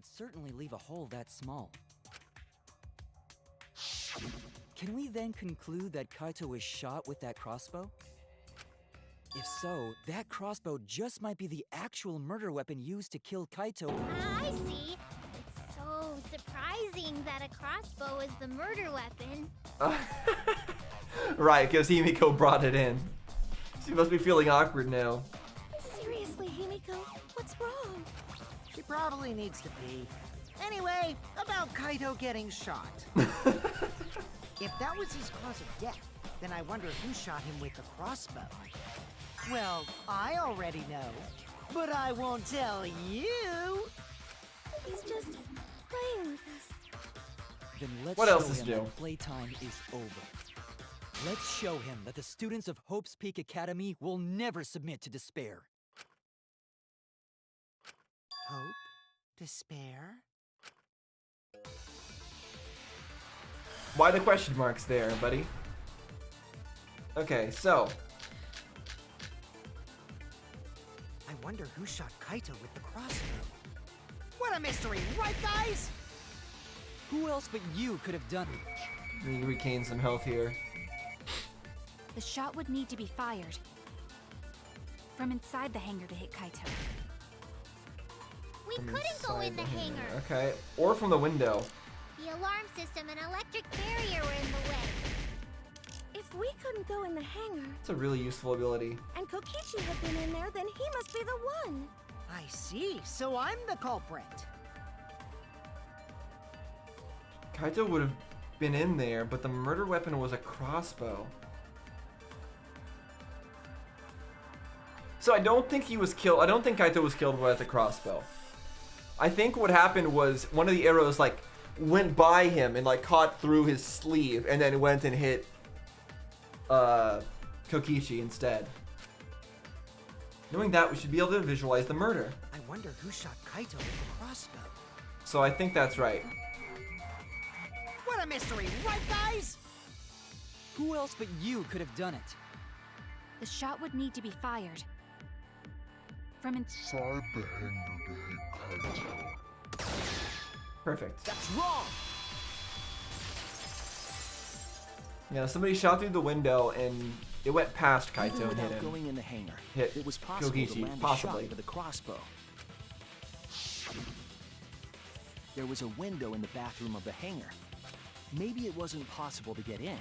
would certainly leave a hole that small. Can we then conclude that Kaito was shot with that crossbow? If so, that crossbow just might be the actual murder weapon used to kill Kaito. I see. It's so surprising that a crossbow is the murder weapon. Right, because Himiko brought it in. She must be feeling awkward now. Seriously, Himiko, what's wrong? She probably needs to pee. Anyway, about Kaito getting shot. If that was his cause of death, then I wonder who shot him with the crossbow. Well, I already know, but I won't tell you. He's just playing with us. Then let's What show else is him new? that playtime is over. Let's show him that the students of Hope's Peak Academy will never submit to despair. Hope? Despair? Why the question marks there, buddy? Okay, so I wonder who shot Kaito with the crossbow. What a mystery, right guys? Who else but you could have done it? we regain some health here. The shot would need to be fired from inside the hangar to hit Kaito. We From couldn't go inside in the hangar. Okay, or from the window. The alarm system and electric barrier were in the way. If we couldn't go in the hangar, It's a really useful ability. and Kokichi had been in there, then he must be the one. I see, so I'm the culprit. Kaito would have been in there, but the murder weapon was a crossbow. So I don't think he was killed. I don't think Kaito was killed with a crossbow. I think what happened was one of the arrows like went by him and like caught through his sleeve and then went and hit Kokichi instead. Knowing that, we should be able to visualize the murder. I wonder who shot Kaito with the crossbow. So I think that's right. What a mystery, right guys? Who else but you could have done it? The shot would need to be fired from Inside the hangar to hit Kaito. Perfect. That's wrong. Yeah, somebody shot through the window and it went past Even Kaito and without hit him. going in the hangar, Hit it was possible Kokichi, to land possibly. a shot with a crossbow. There was a window in the bathroom of the hangar. Maybe it wasn't possible to get in,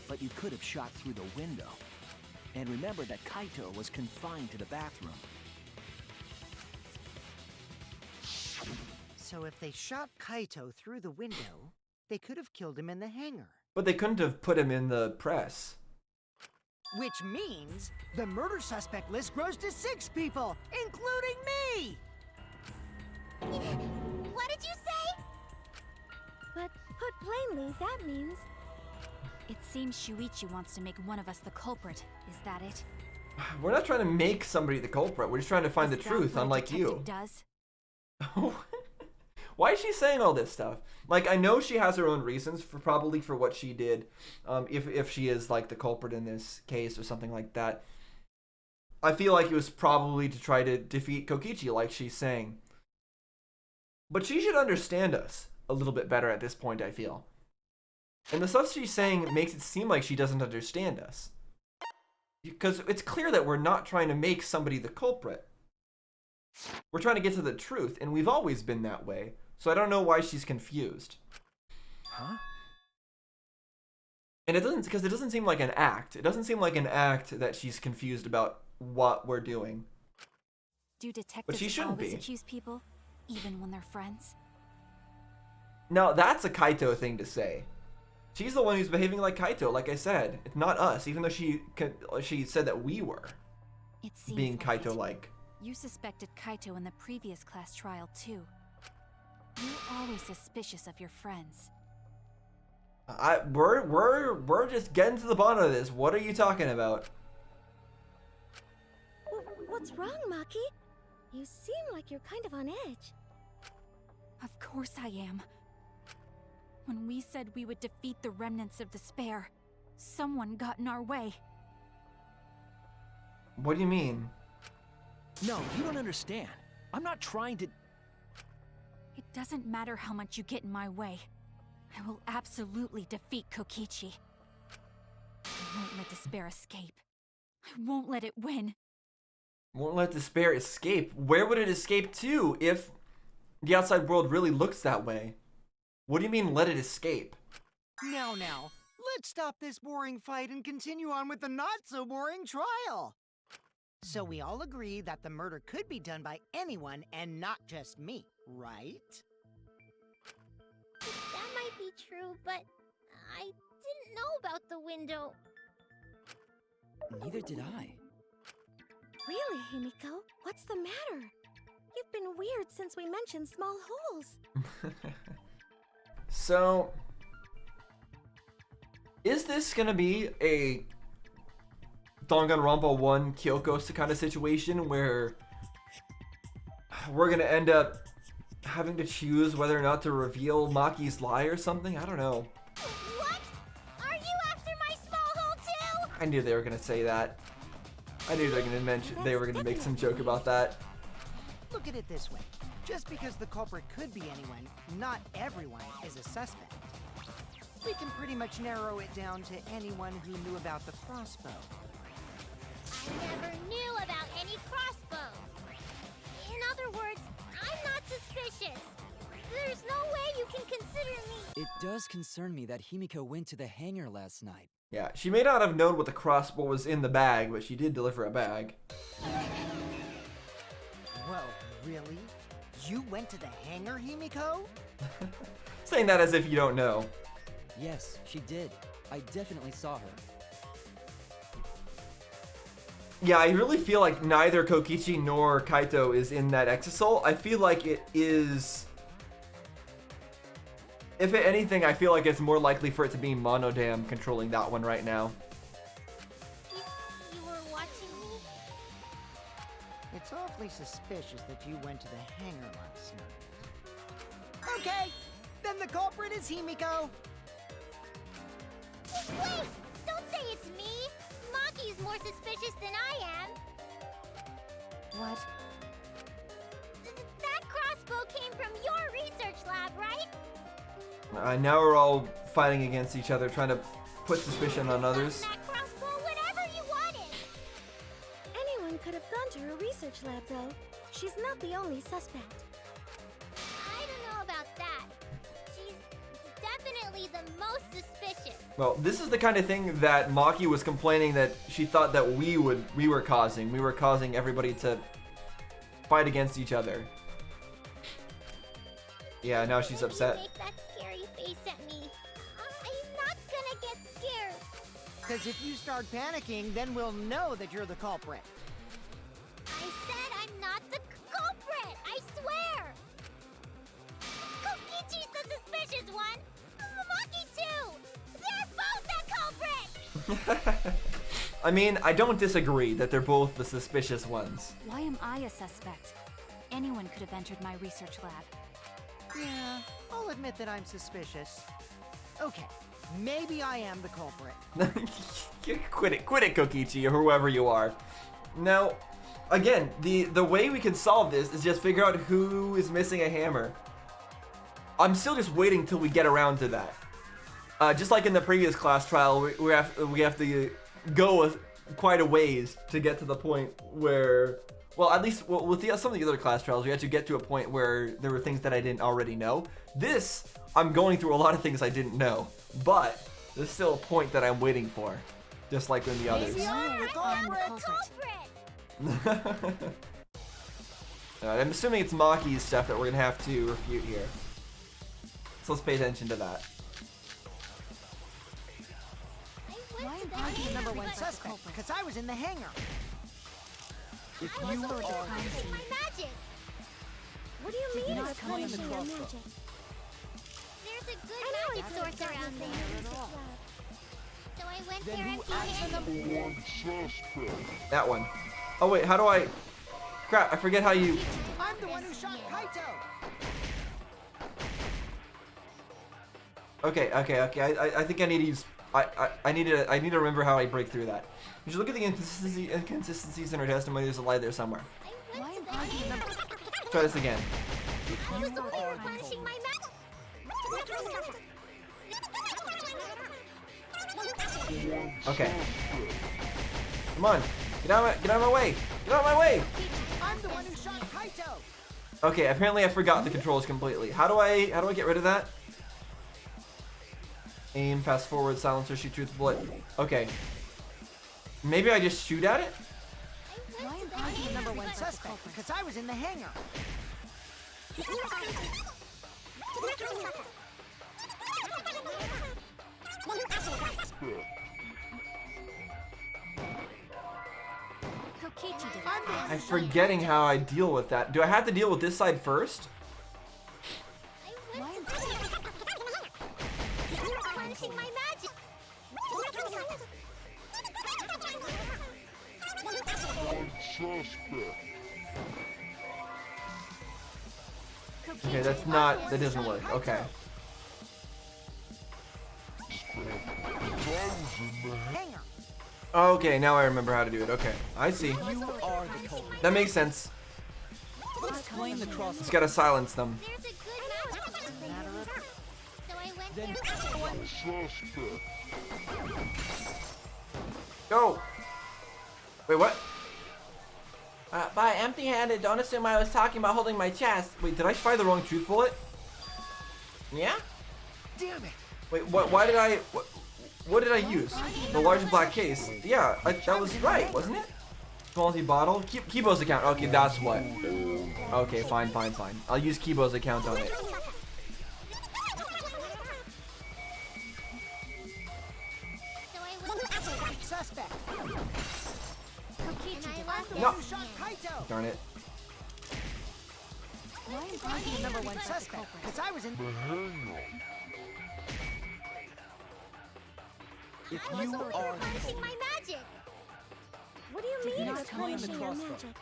but you could have shot through the window. And remember that Kaito was confined to the bathroom. So if they shot Kaito through the window, they could have killed him in the hangar. But they couldn't have put him in the press. Which means the murder suspect list grows to 6 people, including me! What did you say? But put plainly, that means It seems Shuichi wants to make one of us the culprit. Is that it? We're not trying to make somebody the culprit. We're just trying to find the Is that truth, what a unlike you. detective does? Why is she saying all this stuff? Like, I know she has her own reasons for probably for what she did, if she is like the culprit in this case or something like that. I feel like it was probably to try to defeat Kokichi, like she's saying. But she should understand us a little bit better at this point, I feel. And the stuff she's saying makes it seem like she doesn't understand us. Because it's clear that we're not trying to make somebody the culprit. We're trying to get to the truth, and we've always been that way. So I don't know why she's confused. Huh? And it doesn't seem like an act. It doesn't seem like an act that she's confused about what we're doing. Do detectives shouldn't always be. accuse people, even when they're friends? Now, that's a Kaito thing to say. She's the one who's behaving like Kaito, like I said. It's not us, even though she said that we were It seems being like it. Kaito-like. You suspected Kaito in the previous class trial, too. You're always suspicious of your friends. We're just getting to the bottom of this. What are you talking about? What's wrong, Maki? You seem like you're kind of on edge. Of course I am. When we said we would defeat the remnants of despair, someone got in our way. What do you mean? No, you don't understand. I'm not trying to... It doesn't matter how much you get in my way. I will absolutely defeat Kokichi. I won't let despair escape. I won't let it win. Won't let despair escape? Where would it escape to if the outside world really looks that way? What do you mean, let it escape? Now, let's stop this boring fight and continue on with the not-so-boring trial. So we all agree that the murder could be done by anyone and not just me, right? That might be true, but I didn't know about the window. Neither did I. Really, Himiko? What's the matter? You've been weird since we mentioned small holes. So, is this gonna be a Danganronpa 1 Kyoko kind of situation where we're gonna end up having to choose whether or not to reveal Maki's lie or something? I don't know. What? Are you after my small hole too? I knew they were gonna say that. I knew they were gonna make some joke about that. Look at it this way. Just because the culprit could be anyone, not everyone is a suspect. We can pretty much narrow it down to anyone who knew about the crossbow. I never knew about any crossbows. In other words, I'm not suspicious. There's no way you can consider me. It does concern me that Himiko went to the hangar last night. Yeah, she may not have known what the crossbow was in the bag, but she did deliver a bag. Whoa, really? You went to the hangar, Himiko? Saying that as if you don't know. Yes, she did. I definitely saw her. Yeah, I really feel like neither Kokichi nor Kaito is in that exisal. I feel like it is... If anything, I feel like it's more likely for it to be Monodam controlling that one right now. You were watching me? It's awfully suspicious that you went to the hangar last night. Okay, then the culprit is Himiko. Wait! Don't say it's me! Maki's more suspicious than I am. What? That crossbow came from your research lab, right? Now we're all fighting against each other, trying to put suspicion on others. That crossbow whenever you wanted. Anyone could have gone to her research lab, though. She's not the only suspect. I don't know about that. She's definitely the most suspicious. Well, this is the kind of thing that Maki was complaining that she thought that we were causing. We were causing everybody to fight against each other. Yeah, now she's upset. Make that scary face at me. I'm not gonna get scared. Because if you start panicking, then we'll know that you're the culprit. I said I'm not the culprit. I swear. Kokichi's the suspicious one. Maki too. They're both the culprit. I mean, I don't disagree that they're both the suspicious ones. Why am I a suspect? Anyone could have entered my research lab. Yeah, I'll admit that I'm suspicious. Okay, maybe I am the culprit. Quit it, Kokichi, or whoever you are. Now, again, the way we can solve this is just figure out who is missing a hammer. I'm still just waiting till we get around to that. Just like in the previous class trial, we have to go quite a ways to get to the point where, well, at least with some of the other class trials, we had to get to a point where there were things that I didn't already know. This, I'm going through a lot of things I didn't know, but there's still a point that I'm waiting for, just like in the others. Maybe I'm the culprit. I'm assuming it's Maki's stuff that we're gonna have to refute here. So let's pay attention to that. Why am I the number one suspect? Because I was in the hangar. If I you was were only practicing my magic. What do you mean not you're come in the punishing your crossbow. magic? There's a good I know magic it's source around there. So I went there empty-handed. That one. Oh wait, how do I... Crap, I forget how you... I'm the one who shot Kaito. Okay. I think I need to use... I need to remember how I break through that. You should look at the inconsistencies in her testimony. There's a lie there somewhere. I went to the hangar. Try this again. I was the one punching my mouth. Okay. Come on. Get out of my way. Get out of my way. I'm the one who shot Kaito. Okay, apparently I forgot the controls completely. How do I get rid of that? Aim, fast forward, silencer, shoot through the bullet. Okay. Maybe I just shoot at it? Why am I the number one suspect? Because I was in the hangar. Kokichi did it. I'm forgetting how I deal with that. Do I have to deal with this side first? Punching my magic. Okay, that doesn't work. Okay. Hangar. Okay, now I remember how to do it. Okay, I see. That makes sense. Explain the cross. Just gotta silence them. There's a good match. So I went Then- there. Go! Wait, what? By empty-handed, don't assume I was talking about holding my chest. Wait, did I fire the wrong truth bullet? Yeah? Damn it. Wait, why did I... What did I use? The large black case. Yeah, that was right, wasn't it? Quality bottle? Kibo's account. Okay, that's what. Okay, fine. I'll use Kibo's account on it. So I went Suspect. Kokichi did it. I'm the No. one who shot Kaito. Darn it. Why am I the number one suspect? Because I was in. If you are the punching my magic. What do you mean not you're explain the punching your crossbow. magic?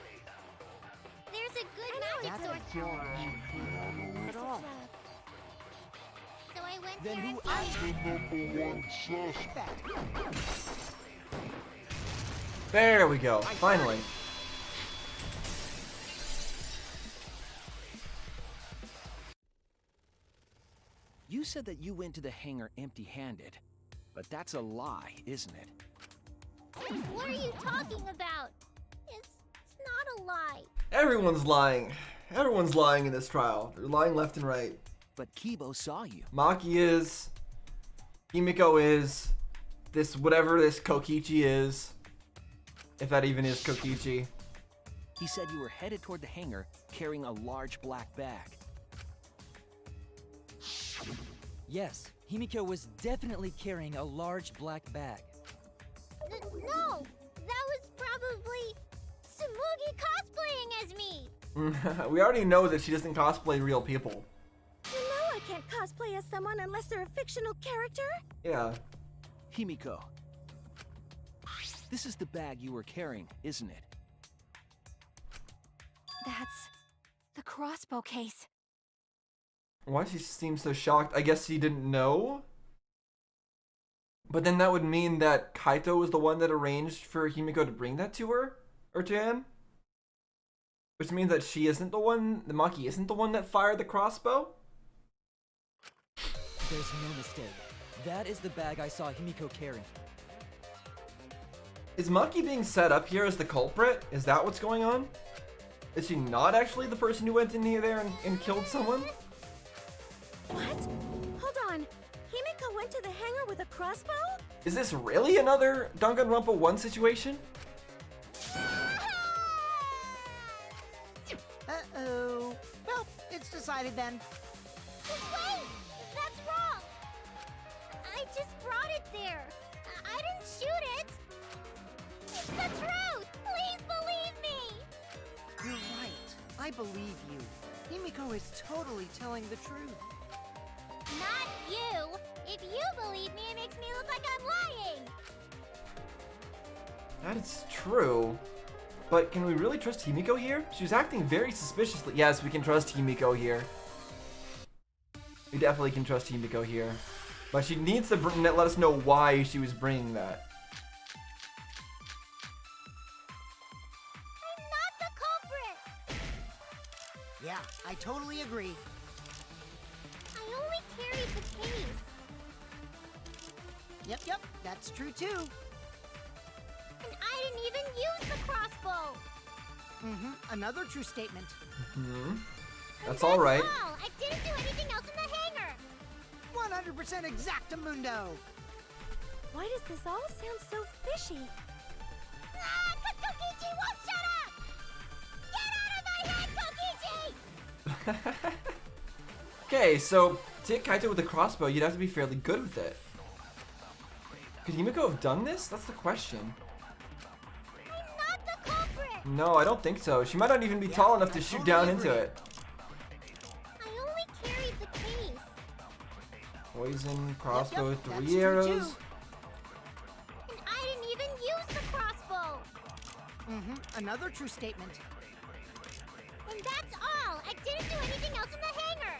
There's a good magic source. At all. So I went Then there who and There we go. Finally. You said that you went to the hangar empty-handed, but that's a lie, isn't it? What are you talking about? It's not a lie. Everyone's lying. Everyone's lying in this trial. They're lying left and right. But Kibo saw you. Maki is. Himiko is. Whatever this Kokichi is. If that even is Kokichi. He said you were headed toward the hangar carrying a large black bag. Yes, Himiko was definitely carrying a large black bag. No, that was probably Tsumugi cosplaying as me. We already know that she doesn't cosplay real people. You know I can't cosplay as someone unless they're a fictional character. Yeah. Himiko, this is the bag you were carrying, isn't it? That's the crossbow case. Why she seems so shocked? I guess she didn't know? But then that would mean that Kaito was the one that arranged for Himiko to bring that to her? Or to him? Which means that she isn't the one, the Maki isn't the one that fired the crossbow? There's no mistake. That is the bag I saw Himiko carrying. Is Maki being set up here as the culprit? Is that what's going on? Is she not actually the person who went in there and killed someone? What? Hold on. Himiko went to the hangar with a crossbow? Is this really another Danganronpa 1 situation? Uh-oh. Well, it's decided then. Wait, that's wrong. I just brought it there. I didn't shoot it. It's the truth. Please believe me. You're right. I believe you. Himiko is totally telling the truth. Not you. If you believe me, it makes me look like I'm lying. That is true. But can we really trust Himiko here? She was acting very suspiciously. Yes, we can trust Himiko here. We definitely can trust Himiko here. But she needs to let us know why she was bringing that. I'm not the culprit. Yeah, I totally agree. I only carried the case. Yep, that's true too. And I didn't even use the crossbow. Another true statement. That's all right. All. I didn't do anything else in the hangar. 100% exactamundo. Why does this all sound so fishy? Ah, 'cause Kokichi won't shut up! Get out of my head, Kokichi! Okay, so to hit Kaito with the crossbow, you'd have to be fairly good with it. Could Himiko have done this? That's the question. I'm not the culprit! No, I don't think so. She might not even be tall enough to shoot down into it. I only carried the case. Poison, crossbow, Yep, that's 3 true, arrows. too. And I didn't even use the crossbow. Another true statement. And that's all. I didn't do anything else in the hangar.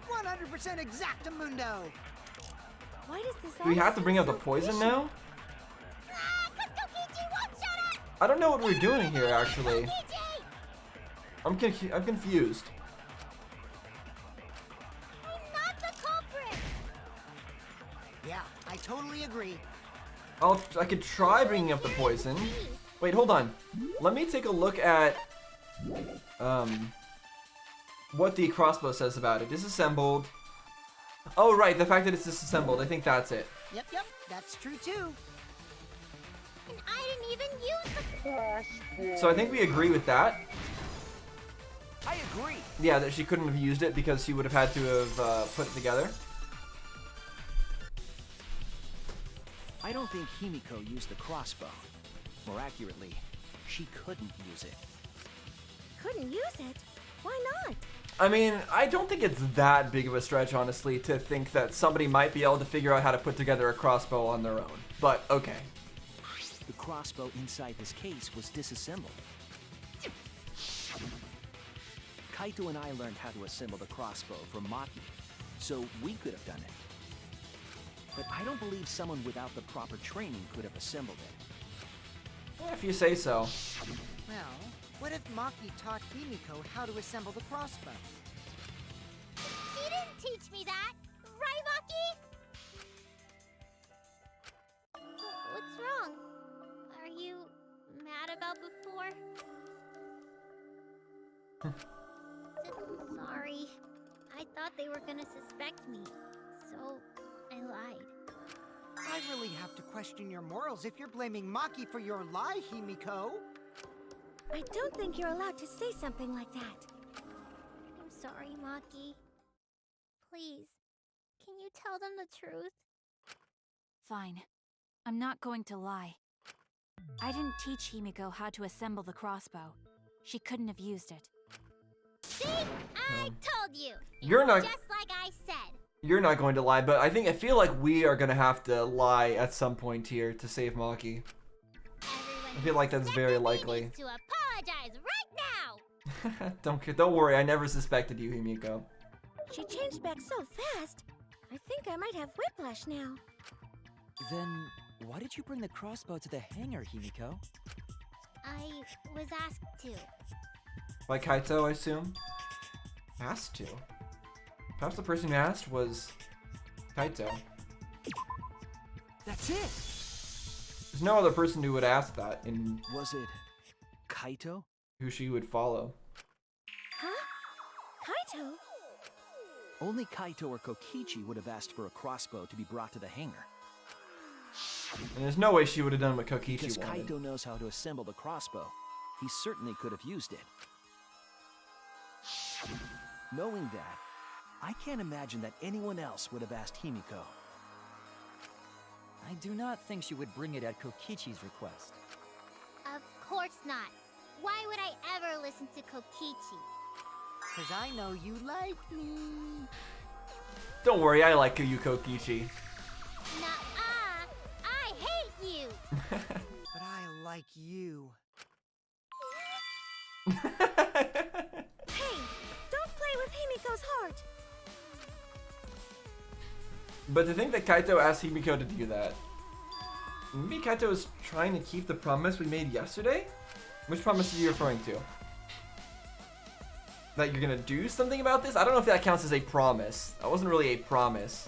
100% exactamundo. Why does this all Do we have to bring out sound the so poison fishy? now? Ah, 'cause Kokichi won't shut up! I don't know what we're doing here, actually. Kokichi! I'm confused. I'm not the culprit. Yeah, I totally agree. I could try bringing up the poison. Wait, hold on. Let me take a look at what the crossbow says about it. Disassembled. Oh, right, the fact that it's disassembled. I think that's it. Yep, that's true too. And I didn't even use the So I think we agree with that. I agree. Yeah, that she couldn't have used it because she would have had to have put it together. I don't think Himiko used the crossbow. More accurately, she couldn't use it. Couldn't use it? Why not? I mean, I don't think it's that big of a stretch, honestly, to think that somebody might be able to figure out how to put together a crossbow on their own. But, okay. The crossbow inside this case was disassembled. Kaito and I learned how to assemble the crossbow from Maki, so we could have done it. But I don't believe someone without the proper training could have assembled it. If you say so. Well, what if Maki taught Himiko how to assemble the crossbow? She didn't teach me that. Right, Maki? What's wrong? Are you mad about before? Sorry. I thought they were gonna suspect me, so I lied. I really have to question your morals if you're blaming Maki for your lie, Himiko. I don't think you're allowed to say something like that. I'm sorry, Maki. Please, can you tell them the truth? Fine. I'm not going to lie. I didn't teach Himiko how to assemble the crossbow. She couldn't have used it. See? I told you. You're not- Just like I said. You're not going to lie, but I feel like we are gonna have to lie at some point here to save Maki. Everyone I feel like that's very who suspected me likely. needs to apologize right now. Don't worry, I never suspected you, Himiko. She changed back so fast. I think I might have whiplash now. Then why did you bring the crossbow to the hangar, Himiko? I was asked to. By Kaito, I assume? Asked to. Perhaps the person who asked was Kaito. That's it! There's no other person who would ask that in Was it Kaito? who she would follow. Huh? Kaito? Only Kaito or Kokichi would have asked for a crossbow to be brought to the hangar. And there's no way she would have done what Kokichi Because wanted. Kaito knows how to assemble the crossbow, he certainly could have used it. Knowing that, I can't imagine that anyone else would have asked Himiko. I do not think she would bring it at Kokichi's request. Of course not. Why would I ever listen to Kokichi? 'Cause I know you like me. Don't worry, I like you, Kokichi. Nuh-uh. I hate you. But I like you. Hey, don't play with Himiko's heart. But to think that Kaito asked Himiko to do that. Maybe Kaito is trying to keep the promise we made yesterday? Which promise are you referring to? that you're gonna do something about this. I don't know if that counts as a promise. That wasn't really a promise.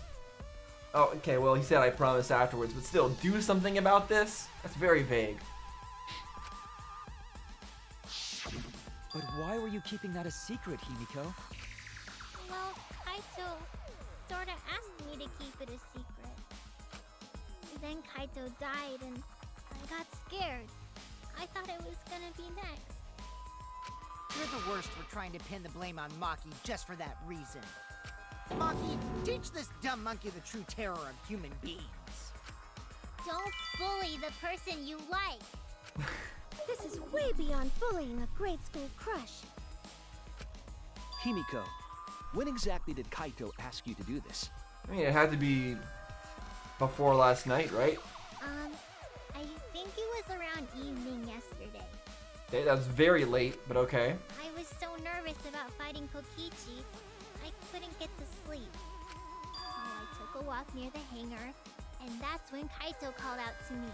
Oh, okay, well, he said I promise afterwards, but still, do something about this? That's very vague. But why were you keeping that a secret, Himiko? Well, Kaito sorta asked me to keep it a secret. Then Kaito died and I got scared. I thought it was gonna be next. You're the worst for trying to pin the blame on Maki just for that reason. Maki, teach this dumb monkey the true terror of human beings. Don't bully the person you like. This is way beyond bullying a grade school crush. Himiko, when exactly did Kaito ask you to do this? I mean, it had to be before last night, right? I think it was around evening yesterday. Okay, that was very late, but okay. I was so nervous about fighting Kokichi, I couldn't get to sleep. So I took a walk near the hangar, and that's when Kaito called out to me.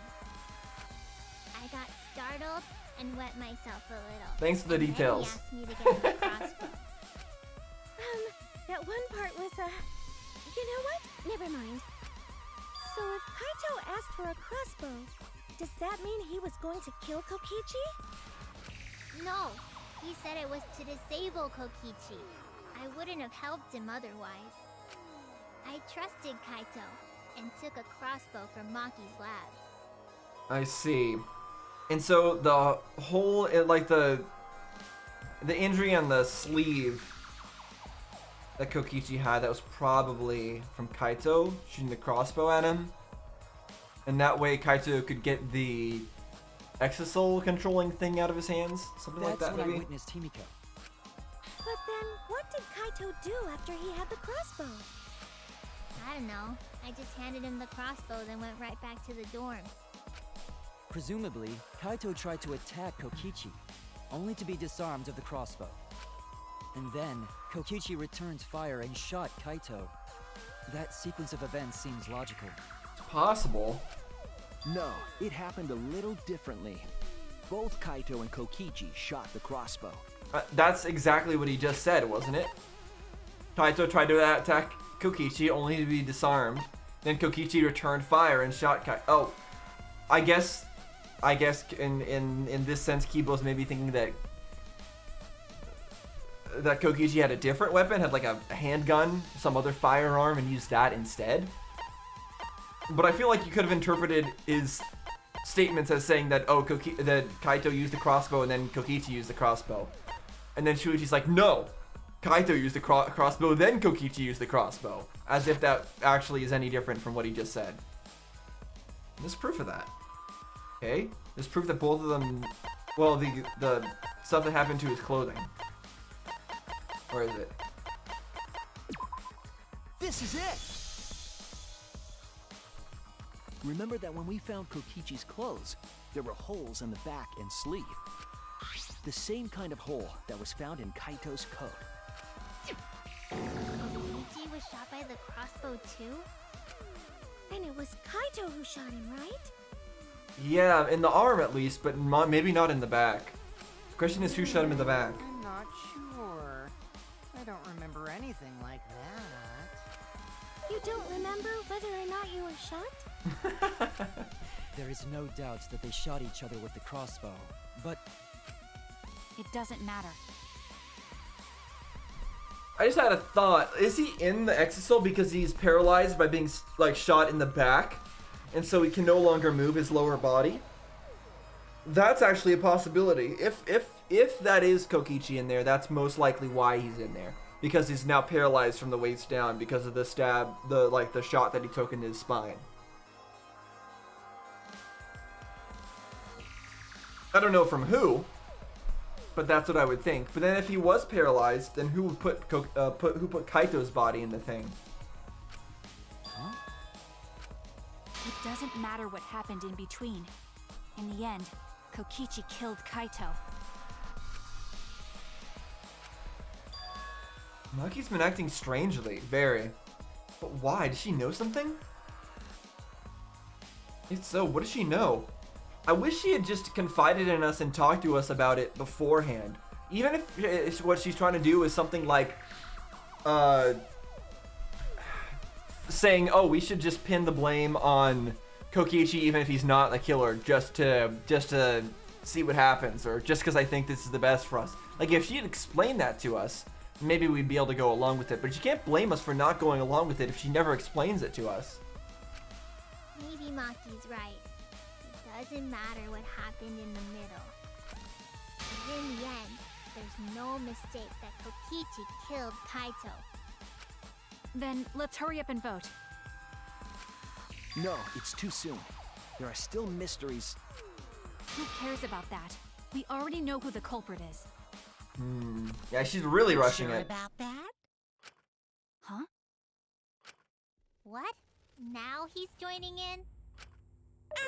I got startled and wet myself a little. Thanks for the And details. Then he asked me to get him a crossbow. That one part was, you know what? Never mind. So if Kaito asked for a crossbow, does that mean he was going to kill Kokichi? No, he said it was to disable Kokichi. I wouldn't have helped him otherwise. I trusted Kaito and took a crossbow from Maki's lab. I see. And so the whole, like the injury on the sleeve that Kokichi had, that was probably from Kaito shooting the crossbow at him. And that way Kaito could get the exosoul controlling thing out of his hands. Something like That's that, when maybe? I witnessed Himiko. But then, what did Kaito do after he had the crossbow? I don't know. I just handed him the crossbow, then went right back to the dorms. Presumably, Kaito tried to attack Kokichi, only to be disarmed of the crossbow. And then, Kokichi returned fire and shot Kaito. That sequence of events seems logical. It's possible. No, it happened a little differently. Both Kaito and Kokichi shot the crossbow. That's exactly what he just said, wasn't it? Kaito tried to attack Kokichi only to be disarmed. Then Kokichi returned fire and shot Kaito. Oh, I guess in this sense, Kibo's maybe thinking that Kokichi had a different weapon, had like a handgun, some other firearm, and used that instead. But I feel like you could have interpreted his statements as saying that, oh, that Kaito used the crossbow and then Kokichi used the crossbow. And then Shuichi's like, no, Kaito used the crossbow, then Kokichi used the crossbow. As if that actually is any different from what he just said. There's proof of that. Okay, there's proof that both of them, well, the stuff that happened to his clothing. Where is it? This is it! Remember that when we found Kokichi's clothes, there were holes in the back and sleeve. The same kind of hole that was found in Kaito's coat. Kokichi was shot by the crossbow too? And it was Kaito who shot him, right? Yeah, in the arm at least, but maybe not in the back. The question is who shot him in the back? I'm not sure. I don't remember anything like that. You don't remember whether or not you were shot? There is no doubt that they shot each other with the crossbow, but It doesn't matter. I just had a thought. Is he in the exosoul because he's paralyzed by being like shot in the back, and so he can no longer move his lower body? That's actually a possibility. If that is Kokichi in there, that's most likely why he's in there, because he's now paralyzed from the waist down because of the stab, the shot that he took in his spine. I don't know from who, but that's what I would think. But then if he was paralyzed, then who would put Kaito's body in the thing? huh? It doesn't matter what happened in between. In the end, Kokichi killed Kaito. Maki's been acting strangely, very. But why? Does she know something? If so, what does she know? I wish she had just confided in us and talked to us about it beforehand. even if what she's trying to do is something like saying, oh, we should just pin the blame on Kokichi even if he's not the killer, just to see what happens, or just because I think this is the best for us. Like, if she had explained that to us, maybe we'd be able to go along with it. But she can't blame us for not going along with it if she never explains it to us. Maybe Maki's right. It doesn't matter what happened in the middle. 'Cause in the end, there's no mistake that Kokichi killed Kaito. Then let's hurry up and vote. No, it's too soon. There are still mysteries. Who cares about that? We already know who the culprit is. Yeah, she's really rushing Sure it. about that? Huh? What? Now he's joining in?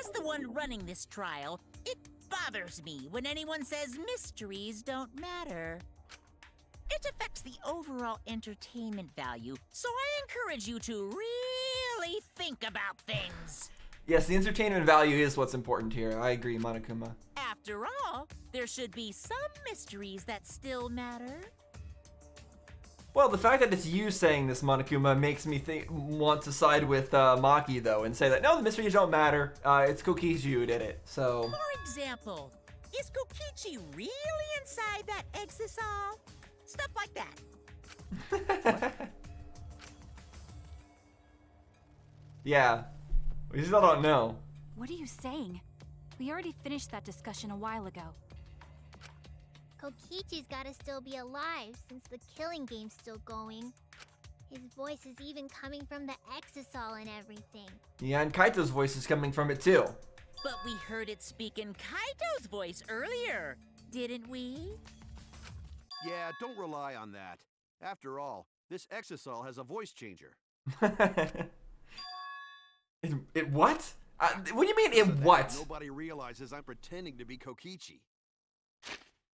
As the one running this trial, it bothers me when anyone says mysteries don't matter. It affects the overall entertainment value, so I encourage you to really think about things. Yes, the entertainment value is what's important here. I agree, Monokuma. After all, there should be some mysteries that still matter. Well, the fact that it's you saying this, Monokuma, makes me want to side with Maki, though, and say that, no, the mysteries don't matter. It's Kokichi who did it, so... For example, is Kokichi really inside that exisal? Stuff like that. Yeah. We still don't know. What are you saying? We already finished that discussion a while ago. Kokichi's gotta still be alive since the killing game's still going. His voice is even coming from the exisal and everything. Yeah, and Kaito's voice is coming from it, too. But we heard it speak in Kaito's voice earlier, didn't we? Yeah, don't rely on that. After all, this exisal has a voice changer. It what? What do you mean, it So that what? Nobody realizes I'm pretending to be Kokichi.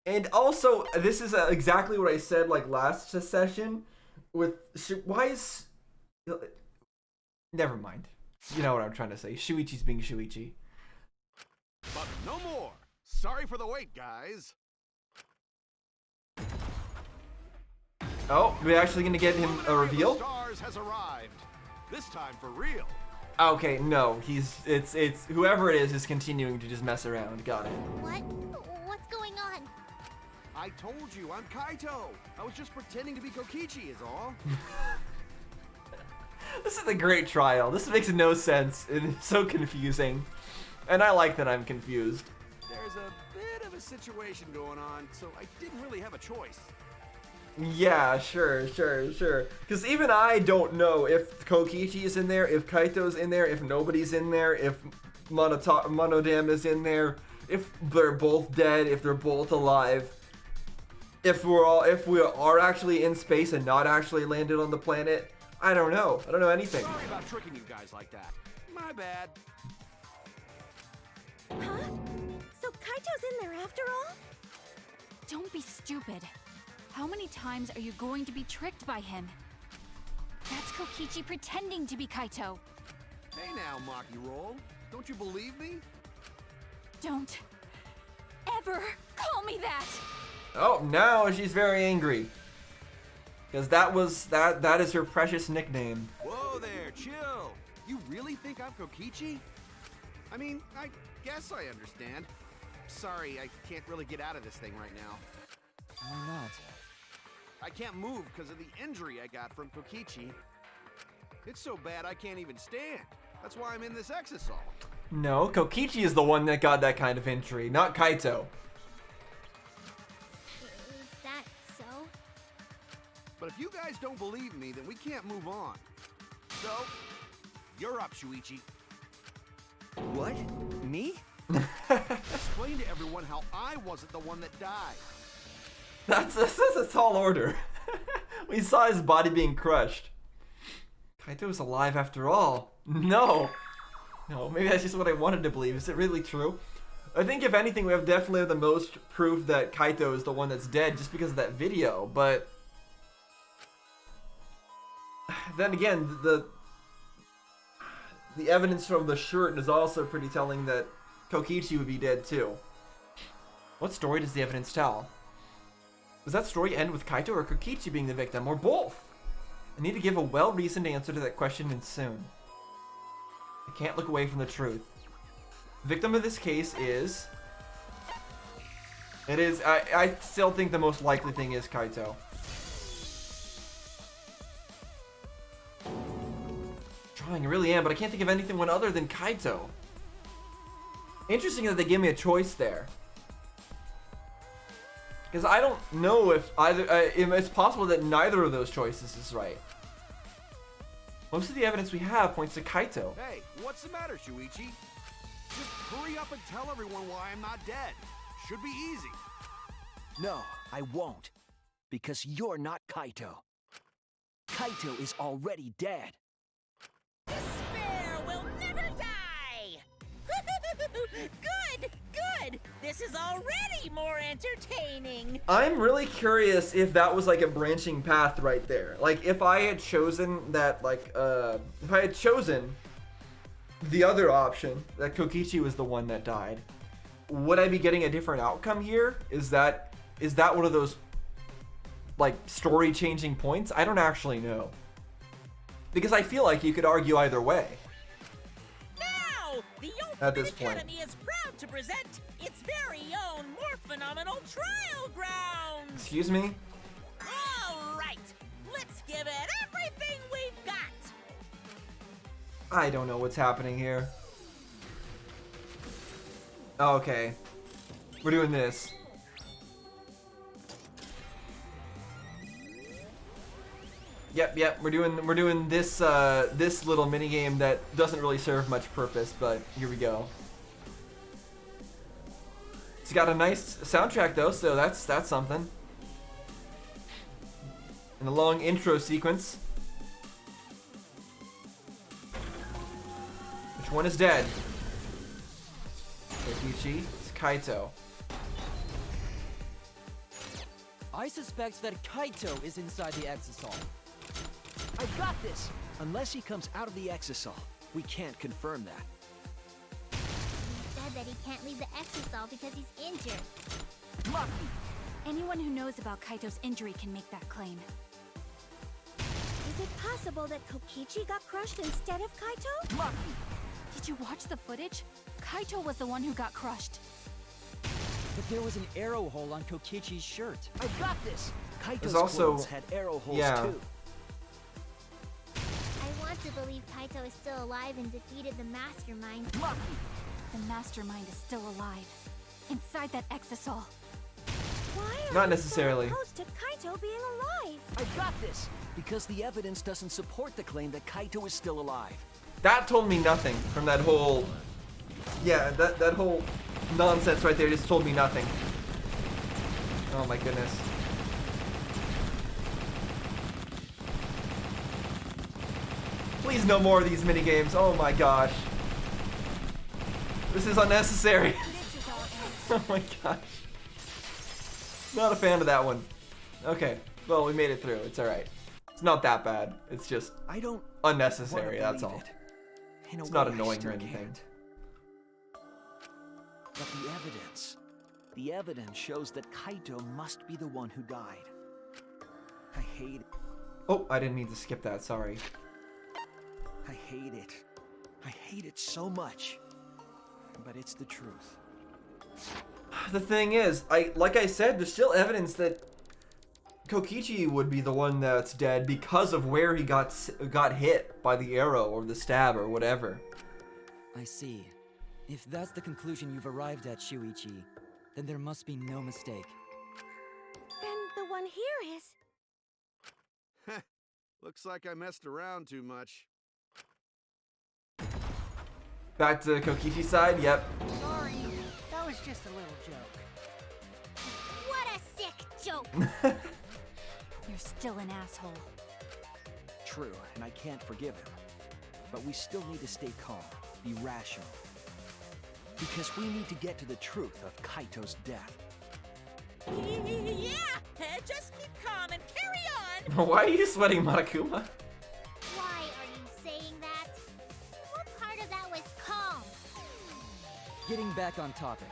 And also, this is exactly what I said, like, last session. With... Why is... Never mind. You know what I'm trying to say. Shuichi's being Shuichi. But no more! Sorry for the wait, guys! Oh, we're actually gonna get him a Luminary of the reveal? Stars has arrived. This time for real. Okay, no, it's whoever it is continuing to just mess around. Got it. What? What's going on? I told you, I'm Kaito. I was just pretending to be Kokichi is all. This is a great trial. This makes no sense. It's so confusing. And I like that I'm confused. There's a bit of a situation going on, so I didn't really have a choice. Yeah, sure. Because even I don't know if Kokichi is in there, if Kaito's in there, if nobody's in there, if Monodam is in there, if they're both dead, if they're both alive, if we are actually in space and not actually landed on the planet. I don't know. I don't know anything. Sorry about tricking you guys like that. My bad. Huh? So Kaito's in there after all? Don't be stupid. How many times are you going to be tricked by him? That's Kokichi pretending to be Kaito. Hey now, Maki Roll. Don't you believe me? Don't ever call me that! Oh, now she's very angry. Because that is her precious nickname. Whoa there, chill. You really think I'm Kokichi? I mean, I guess I understand. Sorry, I can't really get out of this thing right now. Why not? I can't move because of the injury I got from Kokichi. It's so bad I can't even stand. That's why I'm in this exisal. No, Kokichi is the one that got that kind of injury, not Kaito. Is that so? But if you guys don't believe me, then we can't move on. So, you're up, Shuichi. What? Me? Explain to everyone how I wasn't the one that died. That's a tall order. We saw his body being crushed. Kaito's alive after all. No, maybe that's just what I wanted to believe. Is it really true? I think if anything, we have definitely the most proof that Kaito is the one that's dead just because of that video. But then again, the evidence from the shirt is also pretty telling that Kokichi would be dead too. What story does the evidence tell? Does that story end with Kaito or Kokichi being the victim, or both? I need to give a well-reasoned answer to that question, and soon. I can't look away from the truth. The victim of this case is... I still think the most likely thing is Kaito. Trying, I really am, but I can't think of anything other than Kaito. Interesting that they gave me a choice there. Because I don't know if either... it's possible that neither of those choices is right. Most of the evidence we have points to Kaito. Hey, what's the matter, Shuichi? Just hurry up and tell everyone why I'm not dead. Should be easy. No, I won't. Because you're not Kaito. Kaito is already dead. Despair will never die! Good, good! This is already more entertaining! I'm really curious if that was like a branching path right there. Like, if I had chosen that, like, if I had chosen the other option, that Kokichi was the one that died, would I be getting a different outcome here? Is that one of those, like, story-changing points? I don't actually know. Because I feel like you could argue either way. Now, the At this Ultimate point. Academy is proud to present its very own more phenomenal trial grounds! Excuse me? All right, let's give it everything we've got! I don't know what's happening here. Okay. We're doing this. Yep, we're doing this this little mini game that doesn't really serve much purpose, but here we go. It's got a nice soundtrack though, so that's something. And a long intro sequence. Which one is dead? Kokichi, it's Kaito. I suspect that Kaito is inside the Exisal. I got this! Unless he comes out of the Exisal, we can't confirm that. He said that he can't leave the Exisal because he's injured. Maki! Anyone who knows about Kaito's injury can make that claim. Is it possible that Kokichi got crushed instead of Kaito? Maki! Did you watch the footage? Kaito was the one who got crushed. But there was an arrow hole on Kokichi's shirt. I got this! Kaito's also- clothes had arrow holes yeah. too. I want to believe Kaito is still alive and defeated the mastermind. Maki! The mastermind is still alive. Inside that Exisal. Why are Not you necessarily. so opposed to Kaito being alive? I got this! Because the evidence doesn't support the claim that Kaito is still alive. That told me nothing from that whole... Yeah, that whole nonsense right there just told me nothing. Oh my goodness. Please no more of these minigames. Oh my gosh. This is unnecessary. Oh my gosh. Not a fan of that one. Okay, well, we made it through. It's alright. It's not that bad. It's just I don't unnecessary, wanna that's believe all. it. In a It's not way, I annoying or still anything. can't. But the evidence shows that Kaito must be the one who died. I hate it. Oh, I didn't mean to skip that, sorry. I hate it. I hate it so much. But it's the truth. The thing is, like I said, there's still evidence that Kokichi would be the one that's dead because of where he got hit by the arrow or the stab or whatever. I see. If that's the conclusion you've arrived at, Shuichi, then there must be no mistake. Then the one here is... Looks like I messed around too much. Back to Kokichi's side, yep. Sorry, that was just a little joke. What a sick joke! You're still an asshole. True, and I can't forgive him. But we still need to stay calm, be rational. Because we need to get to the truth of Kaito's death. Yeah, just keep calm and carry on! Why are you sweating, Monokuma? Why are you saying that? What part of that was calm? Getting back on topic,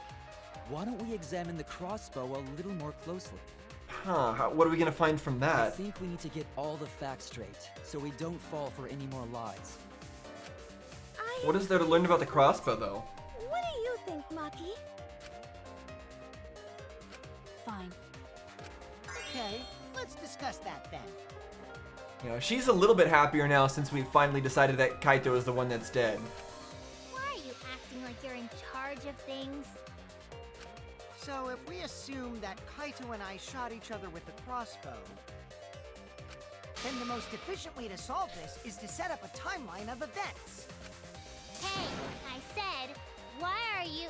why don't we examine the crossbow a little more closely? Huh, what are we gonna find from I that? think we need to get all the facts straight, so we don't fall for any more lies. What is there to learn about the crossbow, though? What do you think, Maki? Fine. Okay, let's discuss that then. You know, she's a little bit happier now since we finally decided that Kaito is the one that's dead. Why are you acting like you're in charge of things? So if we assume that Kaito and I shot each other with the crossbow, then the most efficient way to solve this is to set up a timeline of events. Hey, I said, why are you...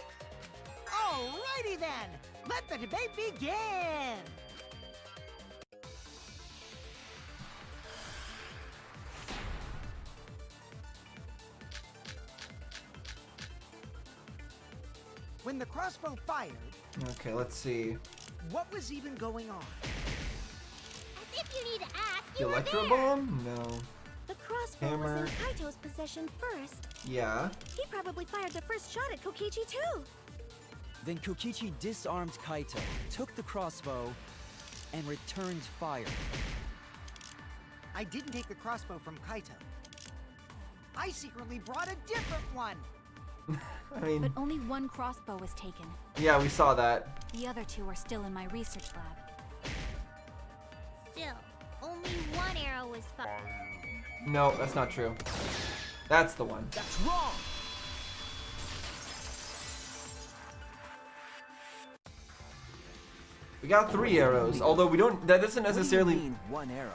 Alrighty then! Let the debate begin! When the crossbow fired, Okay, let's see. what was even going on? As if you need to ask, The you were electro there! bomb? No. The crossbow Hammer. was in Kaito's possession first. Yeah. He probably fired the first shot at Kokichi too. Then Kokichi disarmed Kaito, took the crossbow, and returned fire. I didn't take the crossbow from Kaito. I secretly brought a different one! I mean, But only one crossbow was taken. yeah, we saw that. The other two are still in my research lab. Still, only one arrow was fired. No, that's not true. That's the one. That's wrong! We got 3 arrows, although we don't. That doesn't What do you necessarily. mean, one arrow?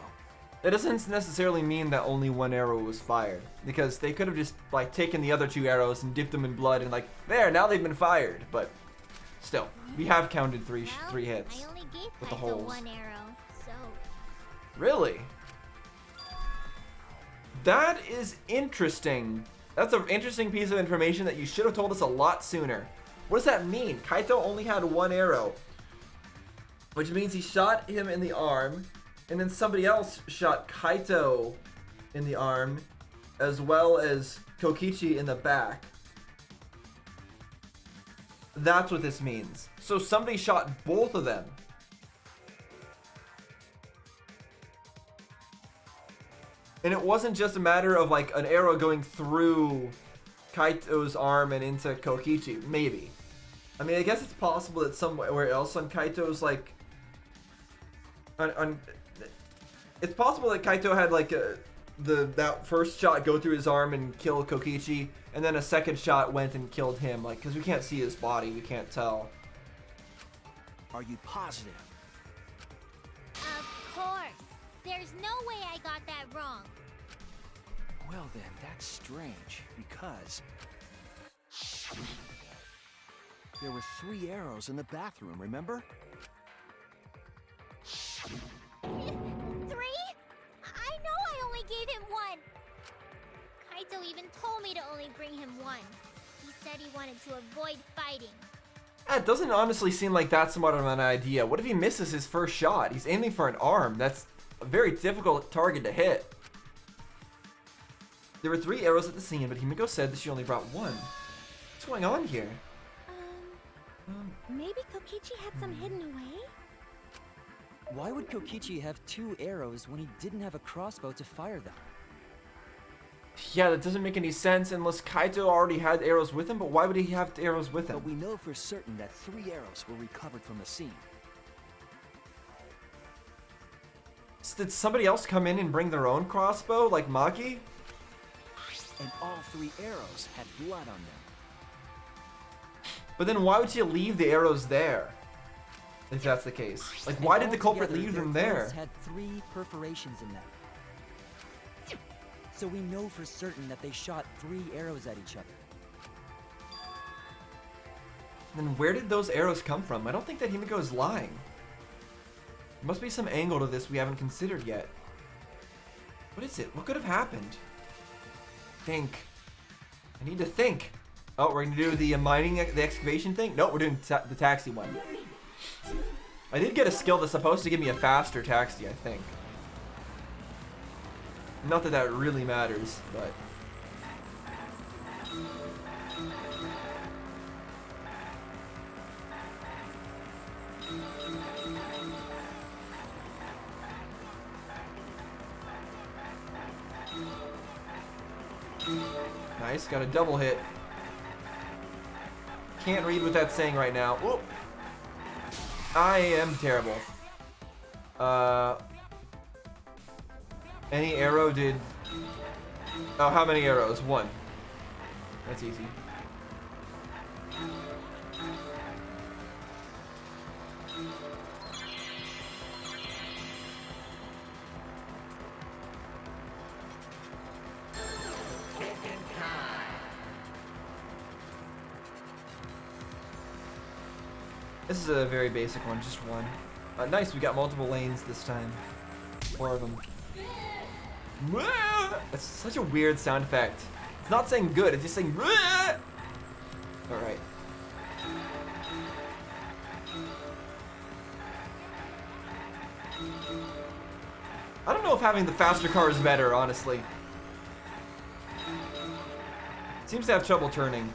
That doesn't necessarily mean that only 1 arrow was fired, because they could have just like taken the other 2 arrows and dipped them in blood and like there, now they've been fired. But still, we have counted 3 Well, hits. I only gave with the Kaito holes. one arrow, so... Really? That is interesting. That's an interesting piece of information that you should have told us a lot sooner. What does that mean? Kaito only had 1 arrow, which means he shot him in the arm, and then somebody else shot Kaito in the arm, as well as Kokichi in the back. That's what this means. So somebody shot both of them. And it wasn't just a matter of like an arrow going through Kaito's arm and into Kokichi. Maybe. I mean, I guess it's possible that somewhere else on Kaito's like... it's possible that Kaito had like that first shot go through his arm and kill Kokichi, and then a second shot went and killed him. Like, because we can't see his body, we can't tell. Are you positive? Of course! There's no way I got that wrong. Well then, that's strange, because... there were 3 arrows in the bathroom, remember? 3? I know I only gave him 1! Kaito even told me to only bring him 1. He said he wanted to avoid fighting. It doesn't honestly seem like that smart of an idea. What if he misses his first shot? He's aiming for an arm. That's a very difficult target to hit. There were 3 arrows at the scene, but Himiko said that she only brought 1. What's going on here? Maybe Kokichi had some hidden away? Why would Kokichi have 2 arrows when he didn't have a crossbow to fire them? Yeah, that doesn't make any sense unless Kaito already had arrows with him, but why would he have arrows with him? But we know for certain that 3 arrows were recovered from the scene. Did somebody else come in and bring their own crossbow, like Maki? And all 3 arrows had blood on them. But then why would you leave the arrows there? If that's the case. Like, why did the culprit Altogether, leave their them there? clothes had 3 perforations in them. So we know for certain that they shot 3 arrows at each other. Then where did those arrows come from? I don't think that Himiko is lying. There must be some angle to this we haven't considered yet. What is it? What could have happened? Think. I need to think. Oh, we're gonna do the mining, the excavation thing? No, we're doing the taxi one. I did get a skill that's supposed to give me a faster taxi, I think. Not that that really matters, but... Nice, got a double hit. Can't read what that's saying right now. Oop. I am terrible. Any arrow did... Oh, how many arrows? One. That's easy. This is a very basic one, just one. Nice, we got multiple lanes this time. 4 of them. That's such a weird sound effect. It's not saying good, it's just saying. Alright. I don't know if having the faster car is better, honestly. Seems to have trouble turning.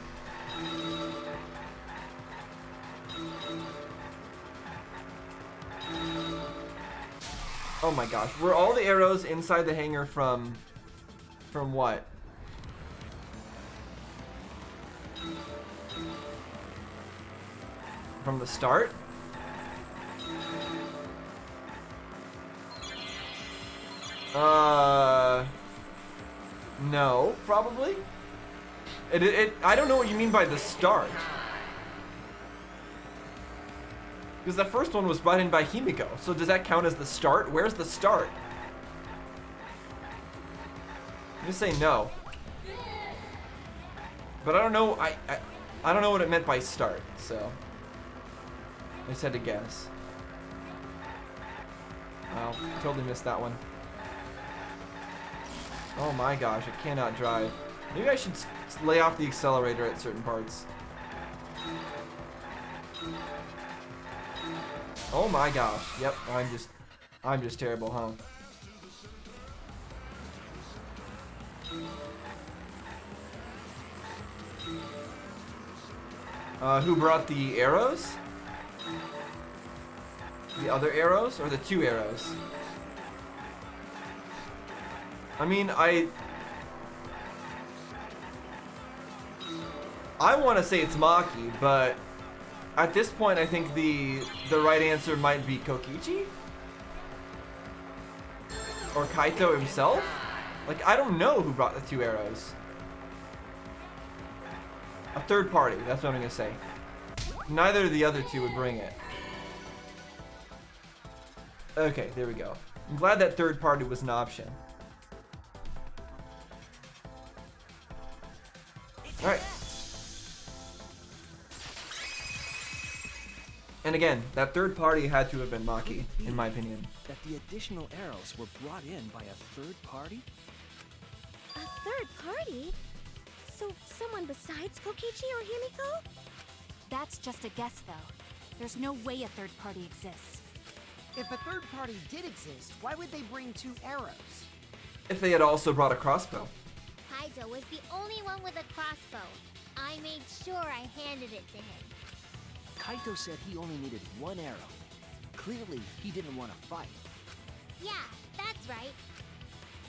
Oh my gosh, were all the arrows inside the hangar from what? From the start? No, probably. I don't know what you mean by the start. Because the first one was brought in by Himiko. So does that count as the start? Where's the start? I'm just saying no. But I don't know. I don't know what it meant by start. So I just had to guess. Wow, totally missed that one. Oh my gosh, I cannot drive. Maybe I should lay off the accelerator at certain parts. Oh my gosh. Yep, I'm just terrible, huh? Who brought the arrows? The other arrows or the 2 arrows? I mean, I want to say it's Maki, but at this point, I think the right answer might be Kokichi? Or Kaito himself? Like, I don't know who brought the 2 arrows. A third party, that's what I'm going to say. Neither of the other 2 would bring it. Okay, there we go. I'm glad that third party was an option. Alright. And again, that third party had to have been Maki, in my opinion. That the additional arrows were brought in by a third party? A third party? So someone besides Kokichi or Himiko? That's just a guess, though. There's no way a third party exists. If a third party did exist, why would they bring 2 arrows? If they had also brought a crossbow. Kaito was the only one with a crossbow. I made sure I handed it to him. Kaito said he only needed 1 arrow. Clearly, he didn't want to fight. Yeah, that's right.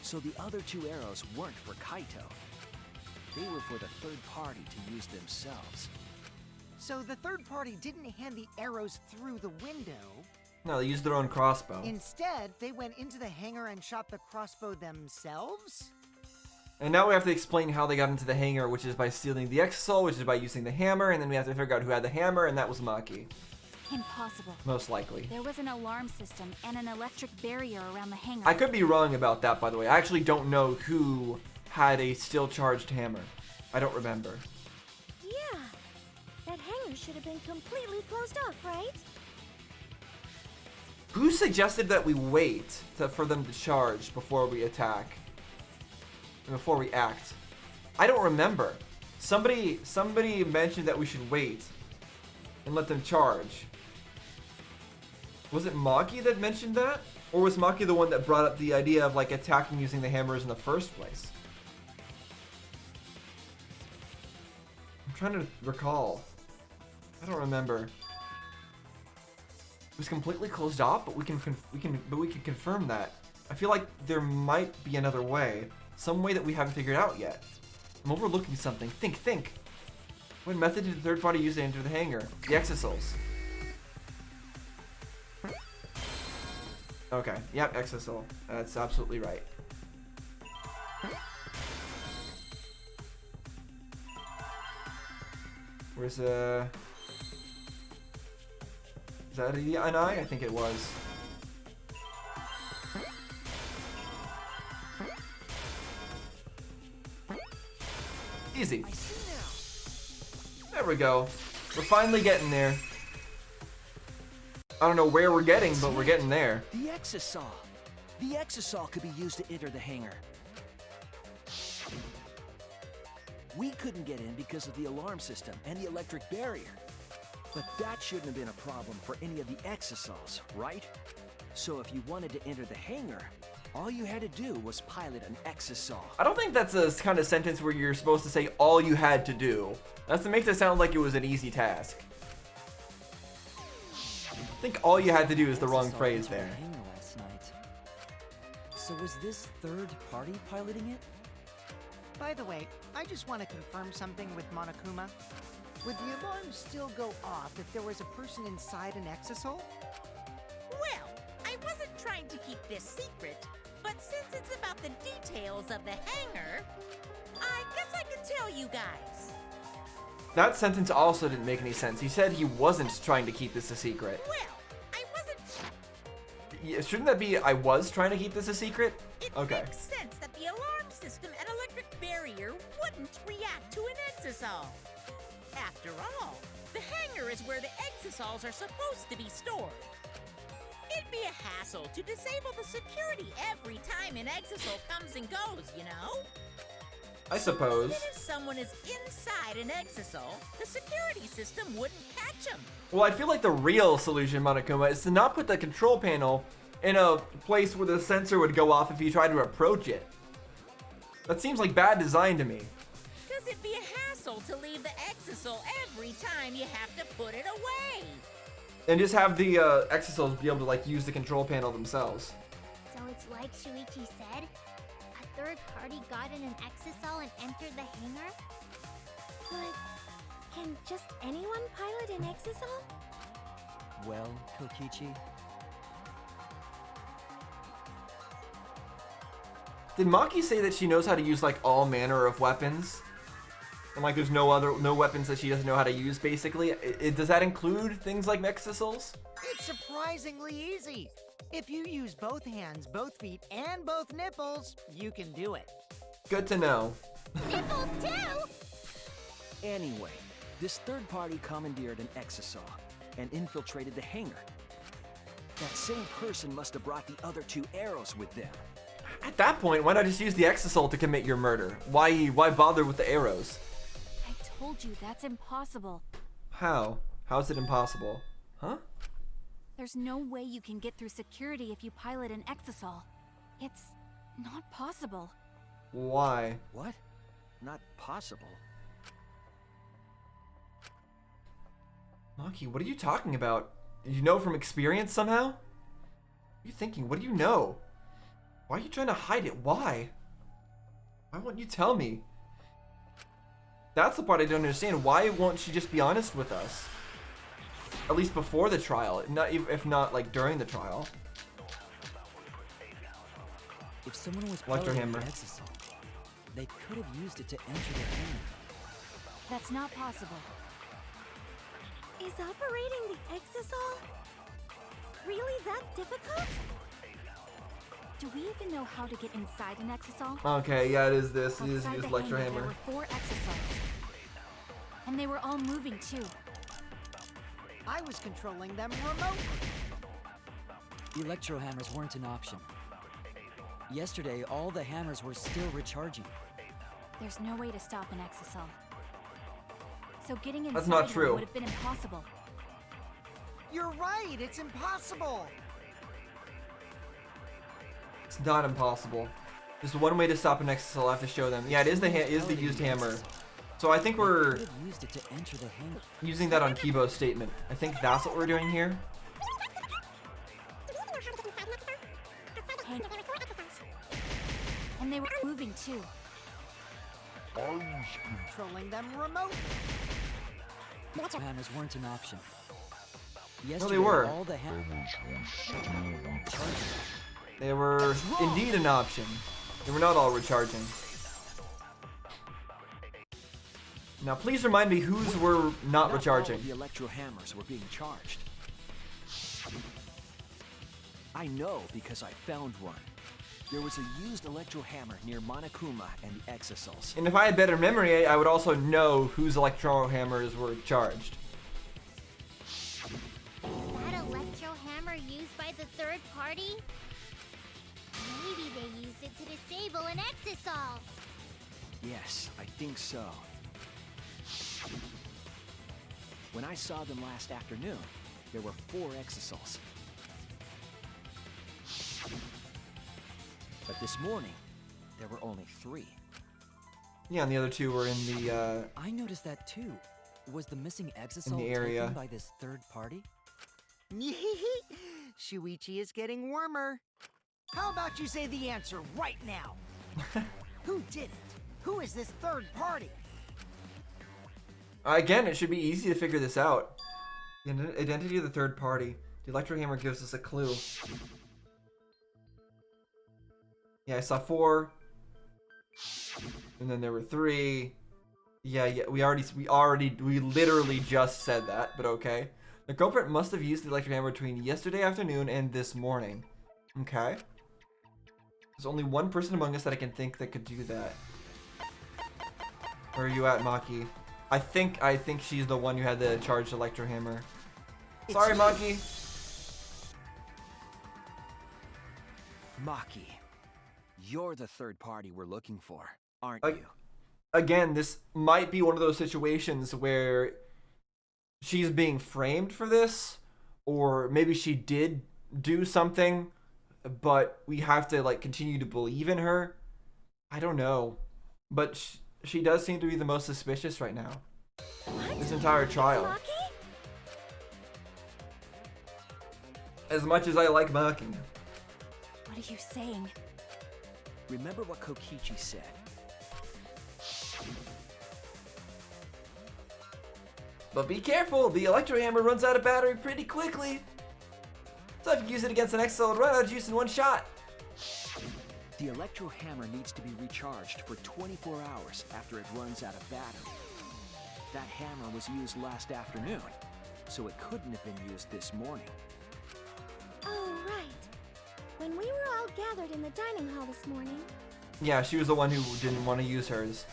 So the other 2 arrows weren't for Kaito. They were for the third party to use themselves. So the third party didn't hand the arrows through the window. No, they used their own crossbow. Instead, they went into the hangar and shot the crossbow themselves? And now we have to explain how they got into the hangar, which is by stealing the Exisol, which is by using the hammer, and then we have to figure out who had the hammer, and that was Maki. Impossible. Most likely. There was an alarm system and an electric barrier around the hangar. I could be wrong about that, by the way. I actually don't know who had a still charged hammer. I don't remember. Yeah. That hangar should have been completely closed off, right? Who suggested that we wait for them to charge before we attack? Before we act? I don't remember. Somebody mentioned that we should wait and let them charge. Was it Maki that mentioned that? Or was Maki the one that brought up the idea of like attacking using the hammers in the first place? I'm trying to recall. I don't remember. It was completely closed off, but we can confirm that. I feel like there might be another way, some way that we haven't figured out yet. I'm overlooking something. Think. What method did the third party use to enter the hangar? The exosols. Okay, yep, exosol. That's absolutely right. Where's is that an eye? I think it was. Easy. There we go. We're finally getting there. I don't know where we're getting, but we're getting there. The exosol. The exosol could be used to enter the hangar. We couldn't get in because of the alarm system and the electric barrier. But that shouldn't have been a problem for any of the exosols, right? So if you wanted to enter the hangar, all you had to do was pilot an exosol. I don't think that's a kind of sentence where you're supposed to say all you had to do. That makes it sound like it was an easy task. I think all you had to do is the wrong phrase there. Last night. So was this third party piloting it? By the way, I just want to confirm something with Monokuma. Would the alarm still go off if there was a person inside an exosol? Well, I wasn't trying to keep this secret, but since it's about the details of the hangar, I guess I can tell you guys. That sentence also didn't make any sense. He said he wasn't trying to keep this a secret. Well, I wasn't. Yeah, shouldn't that be I was trying to keep this a secret? It Okay. makes sense that the alarm system and electric barrier wouldn't react to an exosol. After all, the hangar is where the exosols are supposed to be stored. It'd be a hassle to disable the security every time an exosol comes and goes, you know? I suppose. Even if someone is inside an exosol, the security system wouldn't catch them. Well, I feel like the real solution, Monokuma, is to not put the control panel in a place where the sensor would go off if you try to approach it. That seems like bad design to me. Because it'd be a hassle to leave the exosol every time you have to put it away. And just have the exosols be able to like use the control panel themselves. So it's like Shuichi said? A third party got in an exosol and entered the hangar? But can just anyone pilot an exosol? Well, Kokichi, Did Maki say that she knows how to use like all manner of weapons? And like there's no weapons that she doesn't know how to use basically? Does that include things like exosols? It's surprisingly easy. If you use both hands, both feet, and both nipples, you can do it. Good to know. Nipples too! Anyway, this third party commandeered an exosol and infiltrated the hangar. That same person must have brought the other two arrows with them. At that point, why not just use the exosol to commit your murder? Why bother with the arrows? I told you that's impossible. How? How is it impossible? Huh? There's no way you can get through security if you pilot an exosol. It's not possible. Why? What? Not possible. Maki, what are you talking about? Did you know from experience somehow? What are you thinking? What do you know? Why are you trying to hide it? Why? Why won't you tell me? That's the part I don't understand. Why won't she just be honest with us? At least before the trial, if not like during the trial. if someone was Electro piloting hammer. an exosol, they could have used it to enter the hangar. That's not possible. Is operating the exosol really that difficult? Do we even know how to get inside an exosol? Okay, yeah, it is this. It is Outside use the electro hangar, hammer. There were 4 exosols. And they were all moving too. I was controlling them remotely. Electro hammers weren't an option. Yesterday, all the hammers were still recharging. There's no way to stop an exosol. So getting inside That's not one true. would have been impossible. You're right, it's impossible. It's not impossible. There's one way to stop an exosol. I have to show them. Yeah, it is the used hammer. So I think They we're could have used it to enter the hangar. using that on Kibo's statement. I think that's what we're doing here. And they were moving too. Controlling them remote. Hammers weren't an option. No, Yesterday, they were. all the hammers They were indeed an option. They were not all recharging. Now, please remind me whose were not All recharging. of the electro hammers were being charged. I know because I found one. There was a used electro hammer near Monokuma and the Exosols. And if I had better memory, I would also know whose electro hammers were charged. Is that electro hammer used by the third party? Maybe they used it to disable an Exosol. Yes, I think so. When I saw them last afternoon, there were 4 Exosols. But this morning, there were only 3. Yeah, and the other 2 were in the, I noticed that too. Was the missing Exosol area. taken by this third party? Shuichi is getting warmer. How about you say the answer right now? Who did it? Who is this third party? Again, it should be easy to figure this out. The identity of the third party. The electro hammer gives us a clue. Yeah, I saw 4. And then there were 3. Yeah, we literally just said that, but okay. The culprit must have used the electro hammer between yesterday afternoon and this morning. Okay. There's only one person among us that I can think that could do that. Where are you at, Maki? I think she's the one who had the charged electro hammer. Sorry, Maki. Maki, you're the third party we're looking for, aren't you? Again, this might be one of those situations where she's being framed for this, or maybe she did do something, but we have to like continue to believe in her. I don't know, but she does seem to be the most suspicious right now. What? This entire trial. Maki? As much as I like Maki. What are you saying? Remember what Kokichi said. But be careful, the electro hammer runs out of battery pretty quickly. So if you use it against an Exo, it'll run out of juice in one shot. The electro hammer needs to be recharged for 24 hours after it runs out of battery. That hammer was used last afternoon, so it couldn't have been used this morning. Oh, right. When we were all gathered in the dining hall this morning, Yeah, she was the one who didn't want to use hers.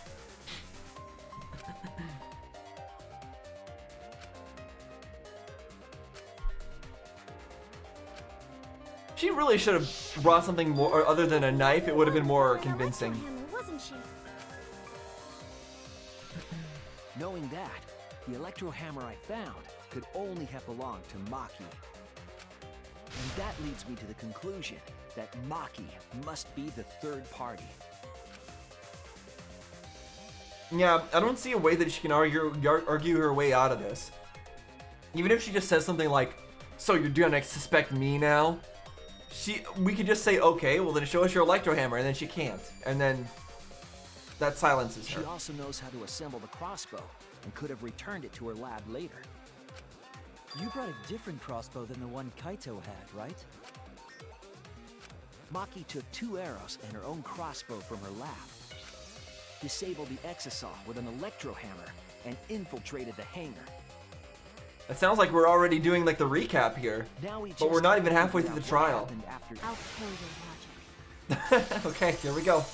She really should have brought something more other than a knife. It would have been more convincing. Hammer, wasn't she? Knowing that, the electro hammer I found could only have belonged to Maki. And that leads me to the conclusion that Maki must be the third party. Yeah, I don't see a way that she can argue her way out of this. Even if she just says something like, "So you're gonna suspect me now?" We could just say, "Okay, well then show us your electro hammer," and then she can't, and then that silences She her. also knows how to assemble the crossbow and could have returned it to her lab later. You brought a different crossbow than the one Kaito had, right? Maki took 2 arrows and her own crossbow from her lab, disabled the Exosol with an electro hammer, and infiltrated the hangar. It sounds like we're already doing like the recap here, Now we but just we're not have even to halfway figure through the out what trial. happened after. I'll kill your logic. Okay, here we go.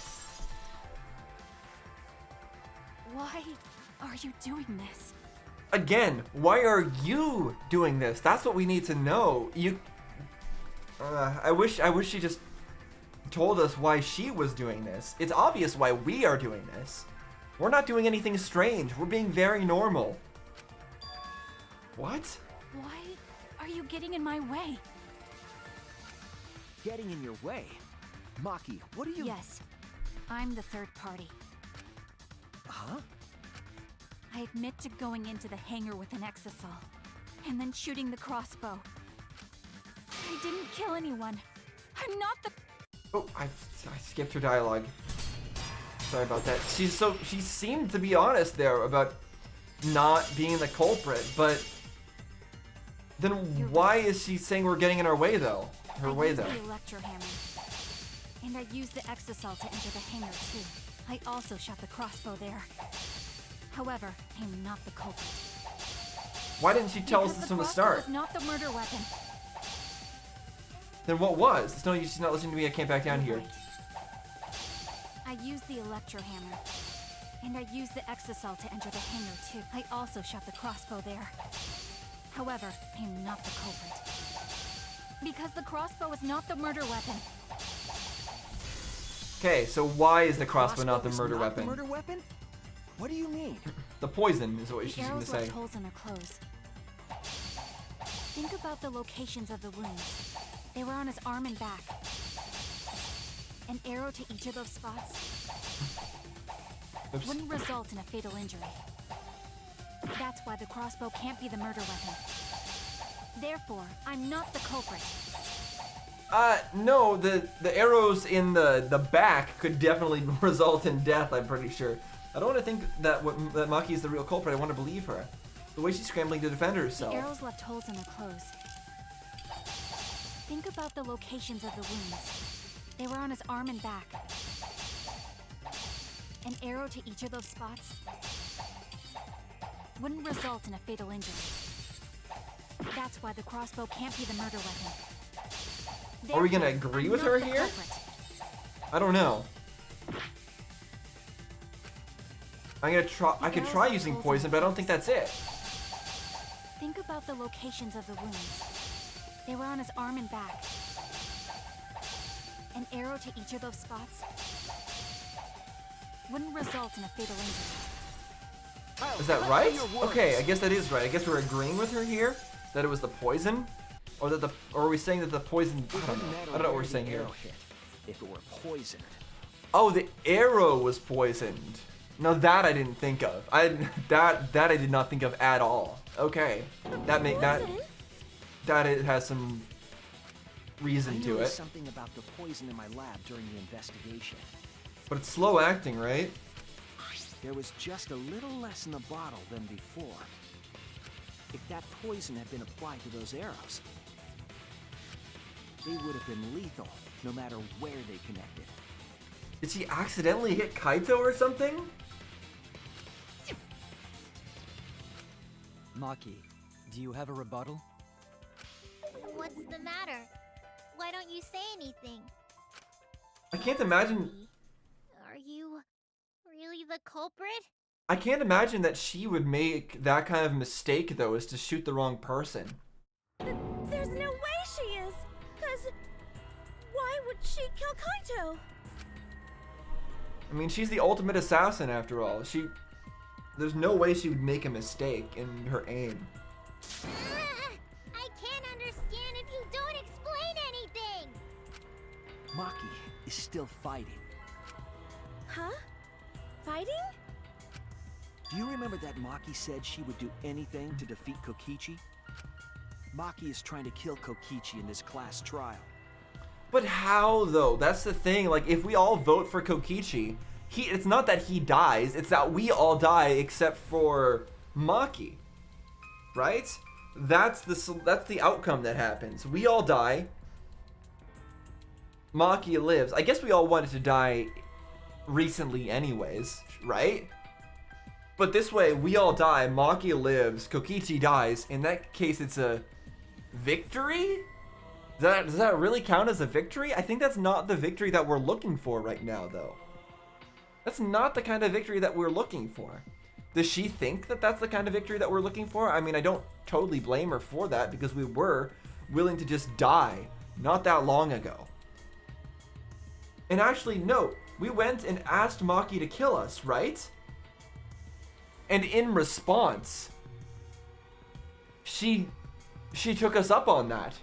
Why are you doing this? Again, why are you doing this? That's what we need to know. I wish she just told us why she was doing this. It's obvious why we are doing this. We're not doing anything strange. We're being very normal. What? Why are you getting in my way? Getting in your way? Maki, what are you... Yes, I'm the third party. Huh? I admit to going into the hangar with an Exosol, and then shooting the crossbow. I didn't kill anyone. I'm not the... Oh, I skipped her dialogue. Sorry about that. She seemed to be honest there about not being the culprit, but then why is she saying we're getting in our way though? Her way though. I used the electro hammer, and I used the exasol to enter the hangar too. I also shot the crossbow there. However, I'm not the culprit. Why didn't she tell us this from the start? Because the crossbow was not the murder weapon. Then what was? It's no, she's not listening to me. I can't back down here. I used the electro hammer, and I used the exasol to enter the hangar too. I also shot the crossbow there. However, I'm not the culprit. Because the crossbow is not the murder weapon. Okay, so why is the crossbow not the is murder not weapon? The murder weapon? What do you mean? The poison is what The she's going to arrows say. left holes in her clothes. Think about the locations of the wounds. They were on his arm and back. An arrow to each of those spots Oops. wouldn't result in a fatal injury. That's why the crossbow can't be the murder weapon. Therefore, I'm not the culprit. No, the arrows in the back could definitely result in death, I'm pretty sure. I don't want to think that that Maki is the real culprit. I want to believe her. The way she's scrambling to defend herself. The arrows left holes in her clothes. Think about the locations of the wounds. They were on his arm and back. An arrow to each of those spots wouldn't result in a fatal injury. That's why the crossbow can't be the murder weapon. Are we gonna Therefore, agree I'm with not her the here? culprit. I don't know. I'm gonna try. I could try using poison, but I don't think that's it. Think about the locations of the wounds. They were on his arm and back. An arrow to each of those spots wouldn't result in a fatal injury. Is that right? Okay, I guess that is right. I guess we're agreeing with her here that it was the poison, or are we saying that the poison? I don't know. I don't know what we're saying here. If it were poisoned. Oh, the arrow was poisoned. No, that I didn't think of. That I did not think of at all. Okay, that it has some reason to it. Something about the poison in my lab during the investigation. But it's slow acting, right? There was just a little less in the bottle than before. If that poison had been applied to those arrows, they would have been lethal, no matter where they connected. Did she accidentally hit Kaito or something? Maki, do you have a rebuttal? What's the matter? Why don't you say anything? I can't imagine. Are you really the culprit? I can't imagine that she would make that kind of mistake, though, is to shoot the wrong person. There's no way she is! Cause why would she kill Kaito? I mean, she's the ultimate assassin after all. There's no way she would make a mistake in her aim. I can't understand if you don't explain anything! Maki is still fighting. Huh? Fighting? Do you remember that Maki said she would do anything to defeat Kokichi? Maki is trying to kill Kokichi in this class trial. But how, though? That's the thing. Like, if we all vote for Kokichi, it's not that he dies, it's that we all die except for Maki. Right? That's the outcome that happens. We all die. Maki lives. I guess we all wanted to die recently anyways, right? But this way, we all die, Maki lives, Kokichi dies. In that case, it's a victory? Does that really count as a victory? I think that's not the victory that we're looking for right now, though. That's not the kind of victory that we're looking for. Does she think that that's the kind of victory that we're looking for? I mean, I don't totally blame her for that because we were willing to just die not that long ago. And actually, no, we went and asked Maki to kill us, right? And in response, she took us up on that.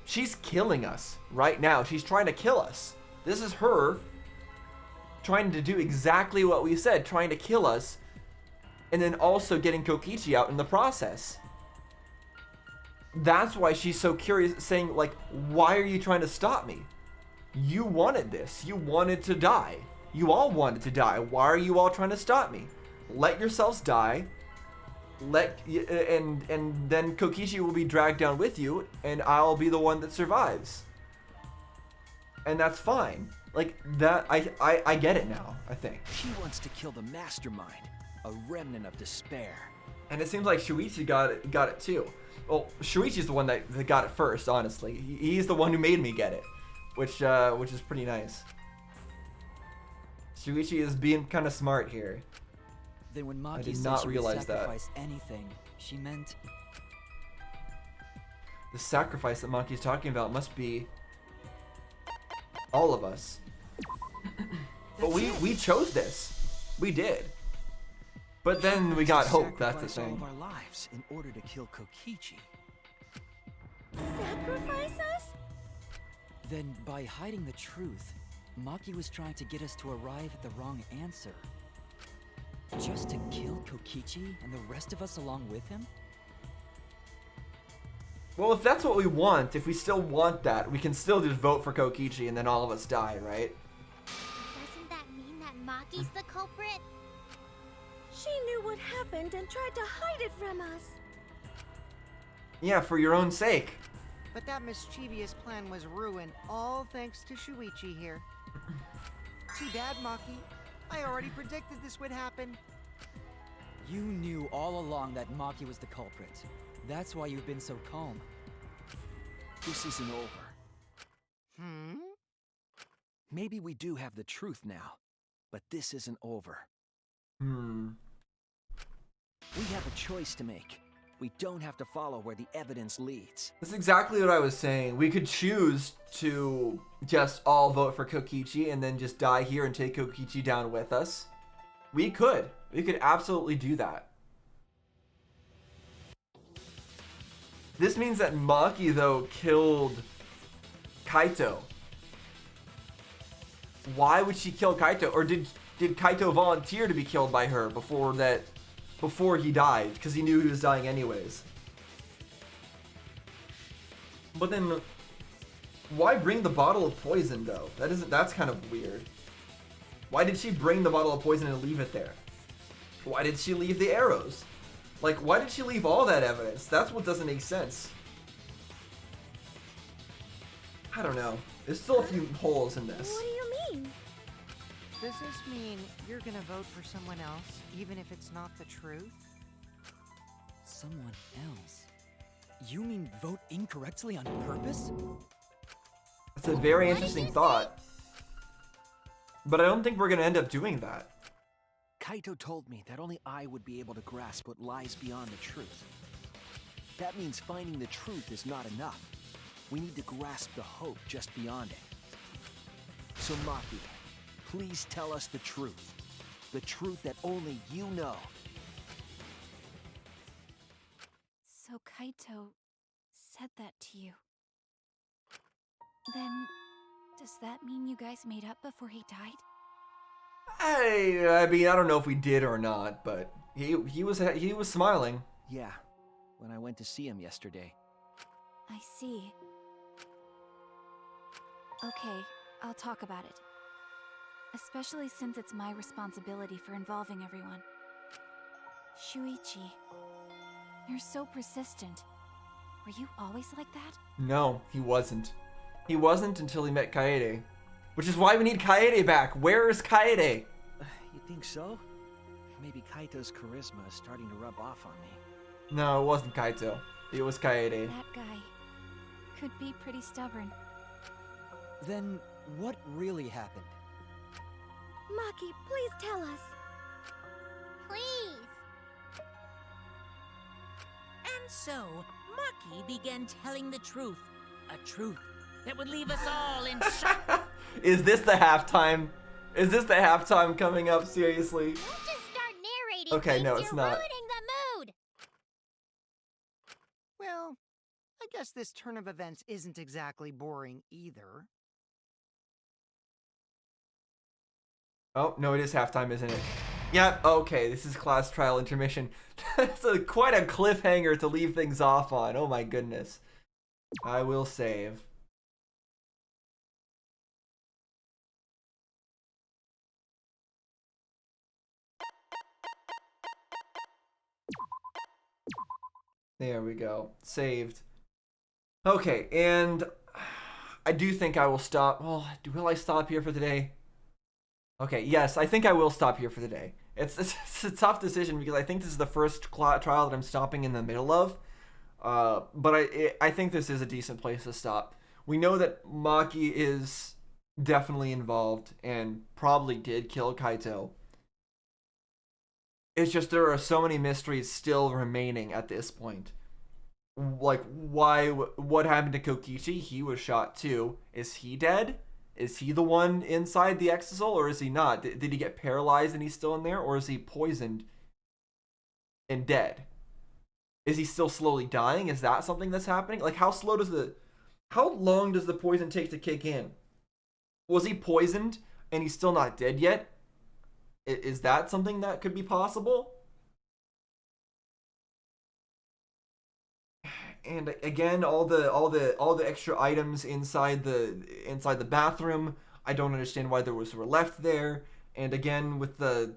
She's killing us right now. She's trying to kill us. This is her trying to do exactly what we said, trying to kill us, and then also getting Kokichi out in the process. That's why she's so curious, saying, like, why are you trying to stop me? You wanted this. You wanted to die. You all wanted to die. Why are you all trying to stop me? Let yourselves die. And then Kokichi will be dragged down with you, and I'll be the one that survives. And that's fine. Like that, I get it now. I think. She wants to kill the mastermind, a remnant of despair. And it seems like Shuichi got it too. Well, Shuichi's the one that got it first. Honestly, he's the one who made me get it, which is pretty nice. Shuichi is being kind of smart here. Then when I Maki did said not she realize would that. sacrifice anything, she meant The sacrifice that Maki's talking about must be all of us. But we chose this. We did. But then we got hope. That's the Sacrifice all thing. of our lives in order to kill Kokichi. Sacrifice us? then by hiding the truth, Maki was trying to get us to arrive at the wrong answer. Just to kill Kokichi and the rest of us along with him? Well, if that's what we want, if we still want that, we can still just vote for Kokichi and then all of us die, right? Doesn't that mean that Maki's the culprit? She knew what happened and tried to hide it from us. Yeah, for your own sake. But that mischievous plan was ruined, all thanks to Shuichi here. Too bad, Maki. I already predicted this would happen. You knew all along that Maki was the culprit. That's why you've been so calm. This isn't over. Maybe we do have the truth now, but this isn't over. We have a choice to make. We don't have to follow where the evidence leads. That's exactly what I was saying. We could choose to just all vote for Kokichi and then just die here and take Kokichi down with us. We could. We could absolutely do that. This means that Maki, though, killed Kaito. Why would she kill Kaito? Or did Kaito volunteer to be killed by her before he died? Because he knew he was dying anyways. But then, why bring the bottle of poison, though? That's kind of weird. Why did she bring the bottle of poison and leave it there? Why did she leave the arrows? Like, why did she leave all that evidence? That's what doesn't make sense. I don't know. There's still a few holes in this. What do you mean? Does this mean you're gonna vote for someone else, even if it's not the truth? Someone else? You mean vote incorrectly on purpose? That's a very interesting thought. But I don't think we're gonna end up doing that. Kaito told me that only I would be able to grasp what lies beyond the truth. That means finding the truth is not enough. We need to grasp the hope just beyond it. So Maki, please tell us the truth. The truth that only you know. So Kaito said that to you. Then, does that mean you guys made up before he died? I mean, I don't know if we did or not, but he was smiling. Yeah, when I went to see him yesterday. I see. Okay, I'll talk about it. Especially since it's my responsibility for involving everyone. Shuichi, you're so persistent. Were you always like that? No, he wasn't. He wasn't until he met Kaede. Which is why we need Kaede back. Where is Kaede? You think so? Maybe Kaito's charisma is starting to rub off on me. No, it wasn't Kaito. It was Kaede. That guy could be pretty stubborn. Then what really happened? Maki, please tell us. Please. And so, Maki began telling the truth. A truth that would leave us all in shock. Is this the halftime? Is this the halftime coming up? Seriously? Don't just start narrating Okay, things. no, it's You're not. ruining the mood. Well, I guess this turn of events isn't exactly boring either. Oh, no, it is halftime, isn't it? Yeah, okay, this is class trial intermission. That's quite a cliffhanger to leave things off on. Oh my goodness. I will save. There we go. Saved. Okay, and I do think I will stop. Well, will I stop here for today? Okay, yes, I think I will stop here for today. It's a tough decision because I think this is the first trial that I'm stopping in the middle of. But I think this is a decent place to stop. We know that Maki is definitely involved and probably did kill Kaito. It's just there are so many mysteries still remaining at this point. Like, what happened to Kokichi? He was shot too. Is he dead? Is he the one inside the Exisal, or is he not? Did he get paralyzed and he's still in there, or is he poisoned and dead? Is he still slowly dying? Is that something that's happening? Like, how long does the poison take to kick in? Was he poisoned and he's still not dead yet? Is that something that could be possible? And again, all the extra items inside the bathroom, I don't understand why those were left there. And again, with the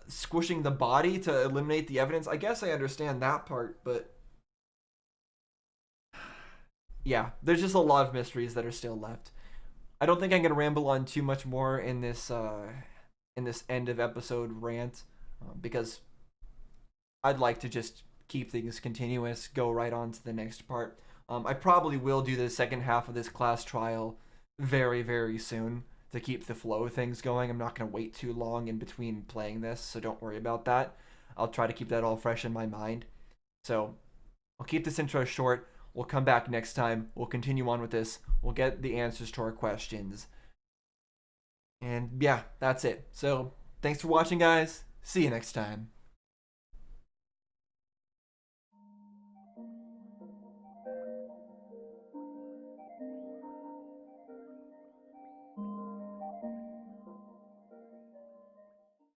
squishing the body to eliminate the evidence, I guess I understand that part, but yeah, there's just a lot of mysteries that are still left. I don't think I'm gonna ramble on too much more in this end of episode rant, because I'd like to just keep things continuous, go right on to the next part. I probably will do the second half of this class trial very, very soon to keep the flow of things going. I'm not going to wait too long in between playing this, so don't worry about that. I'll try to keep that all fresh in my mind. So I'll keep this intro short. We'll come back next time. We'll continue on with this. We'll get the answers to our questions. And yeah, that's it. So thanks for watching, guys. See you next time.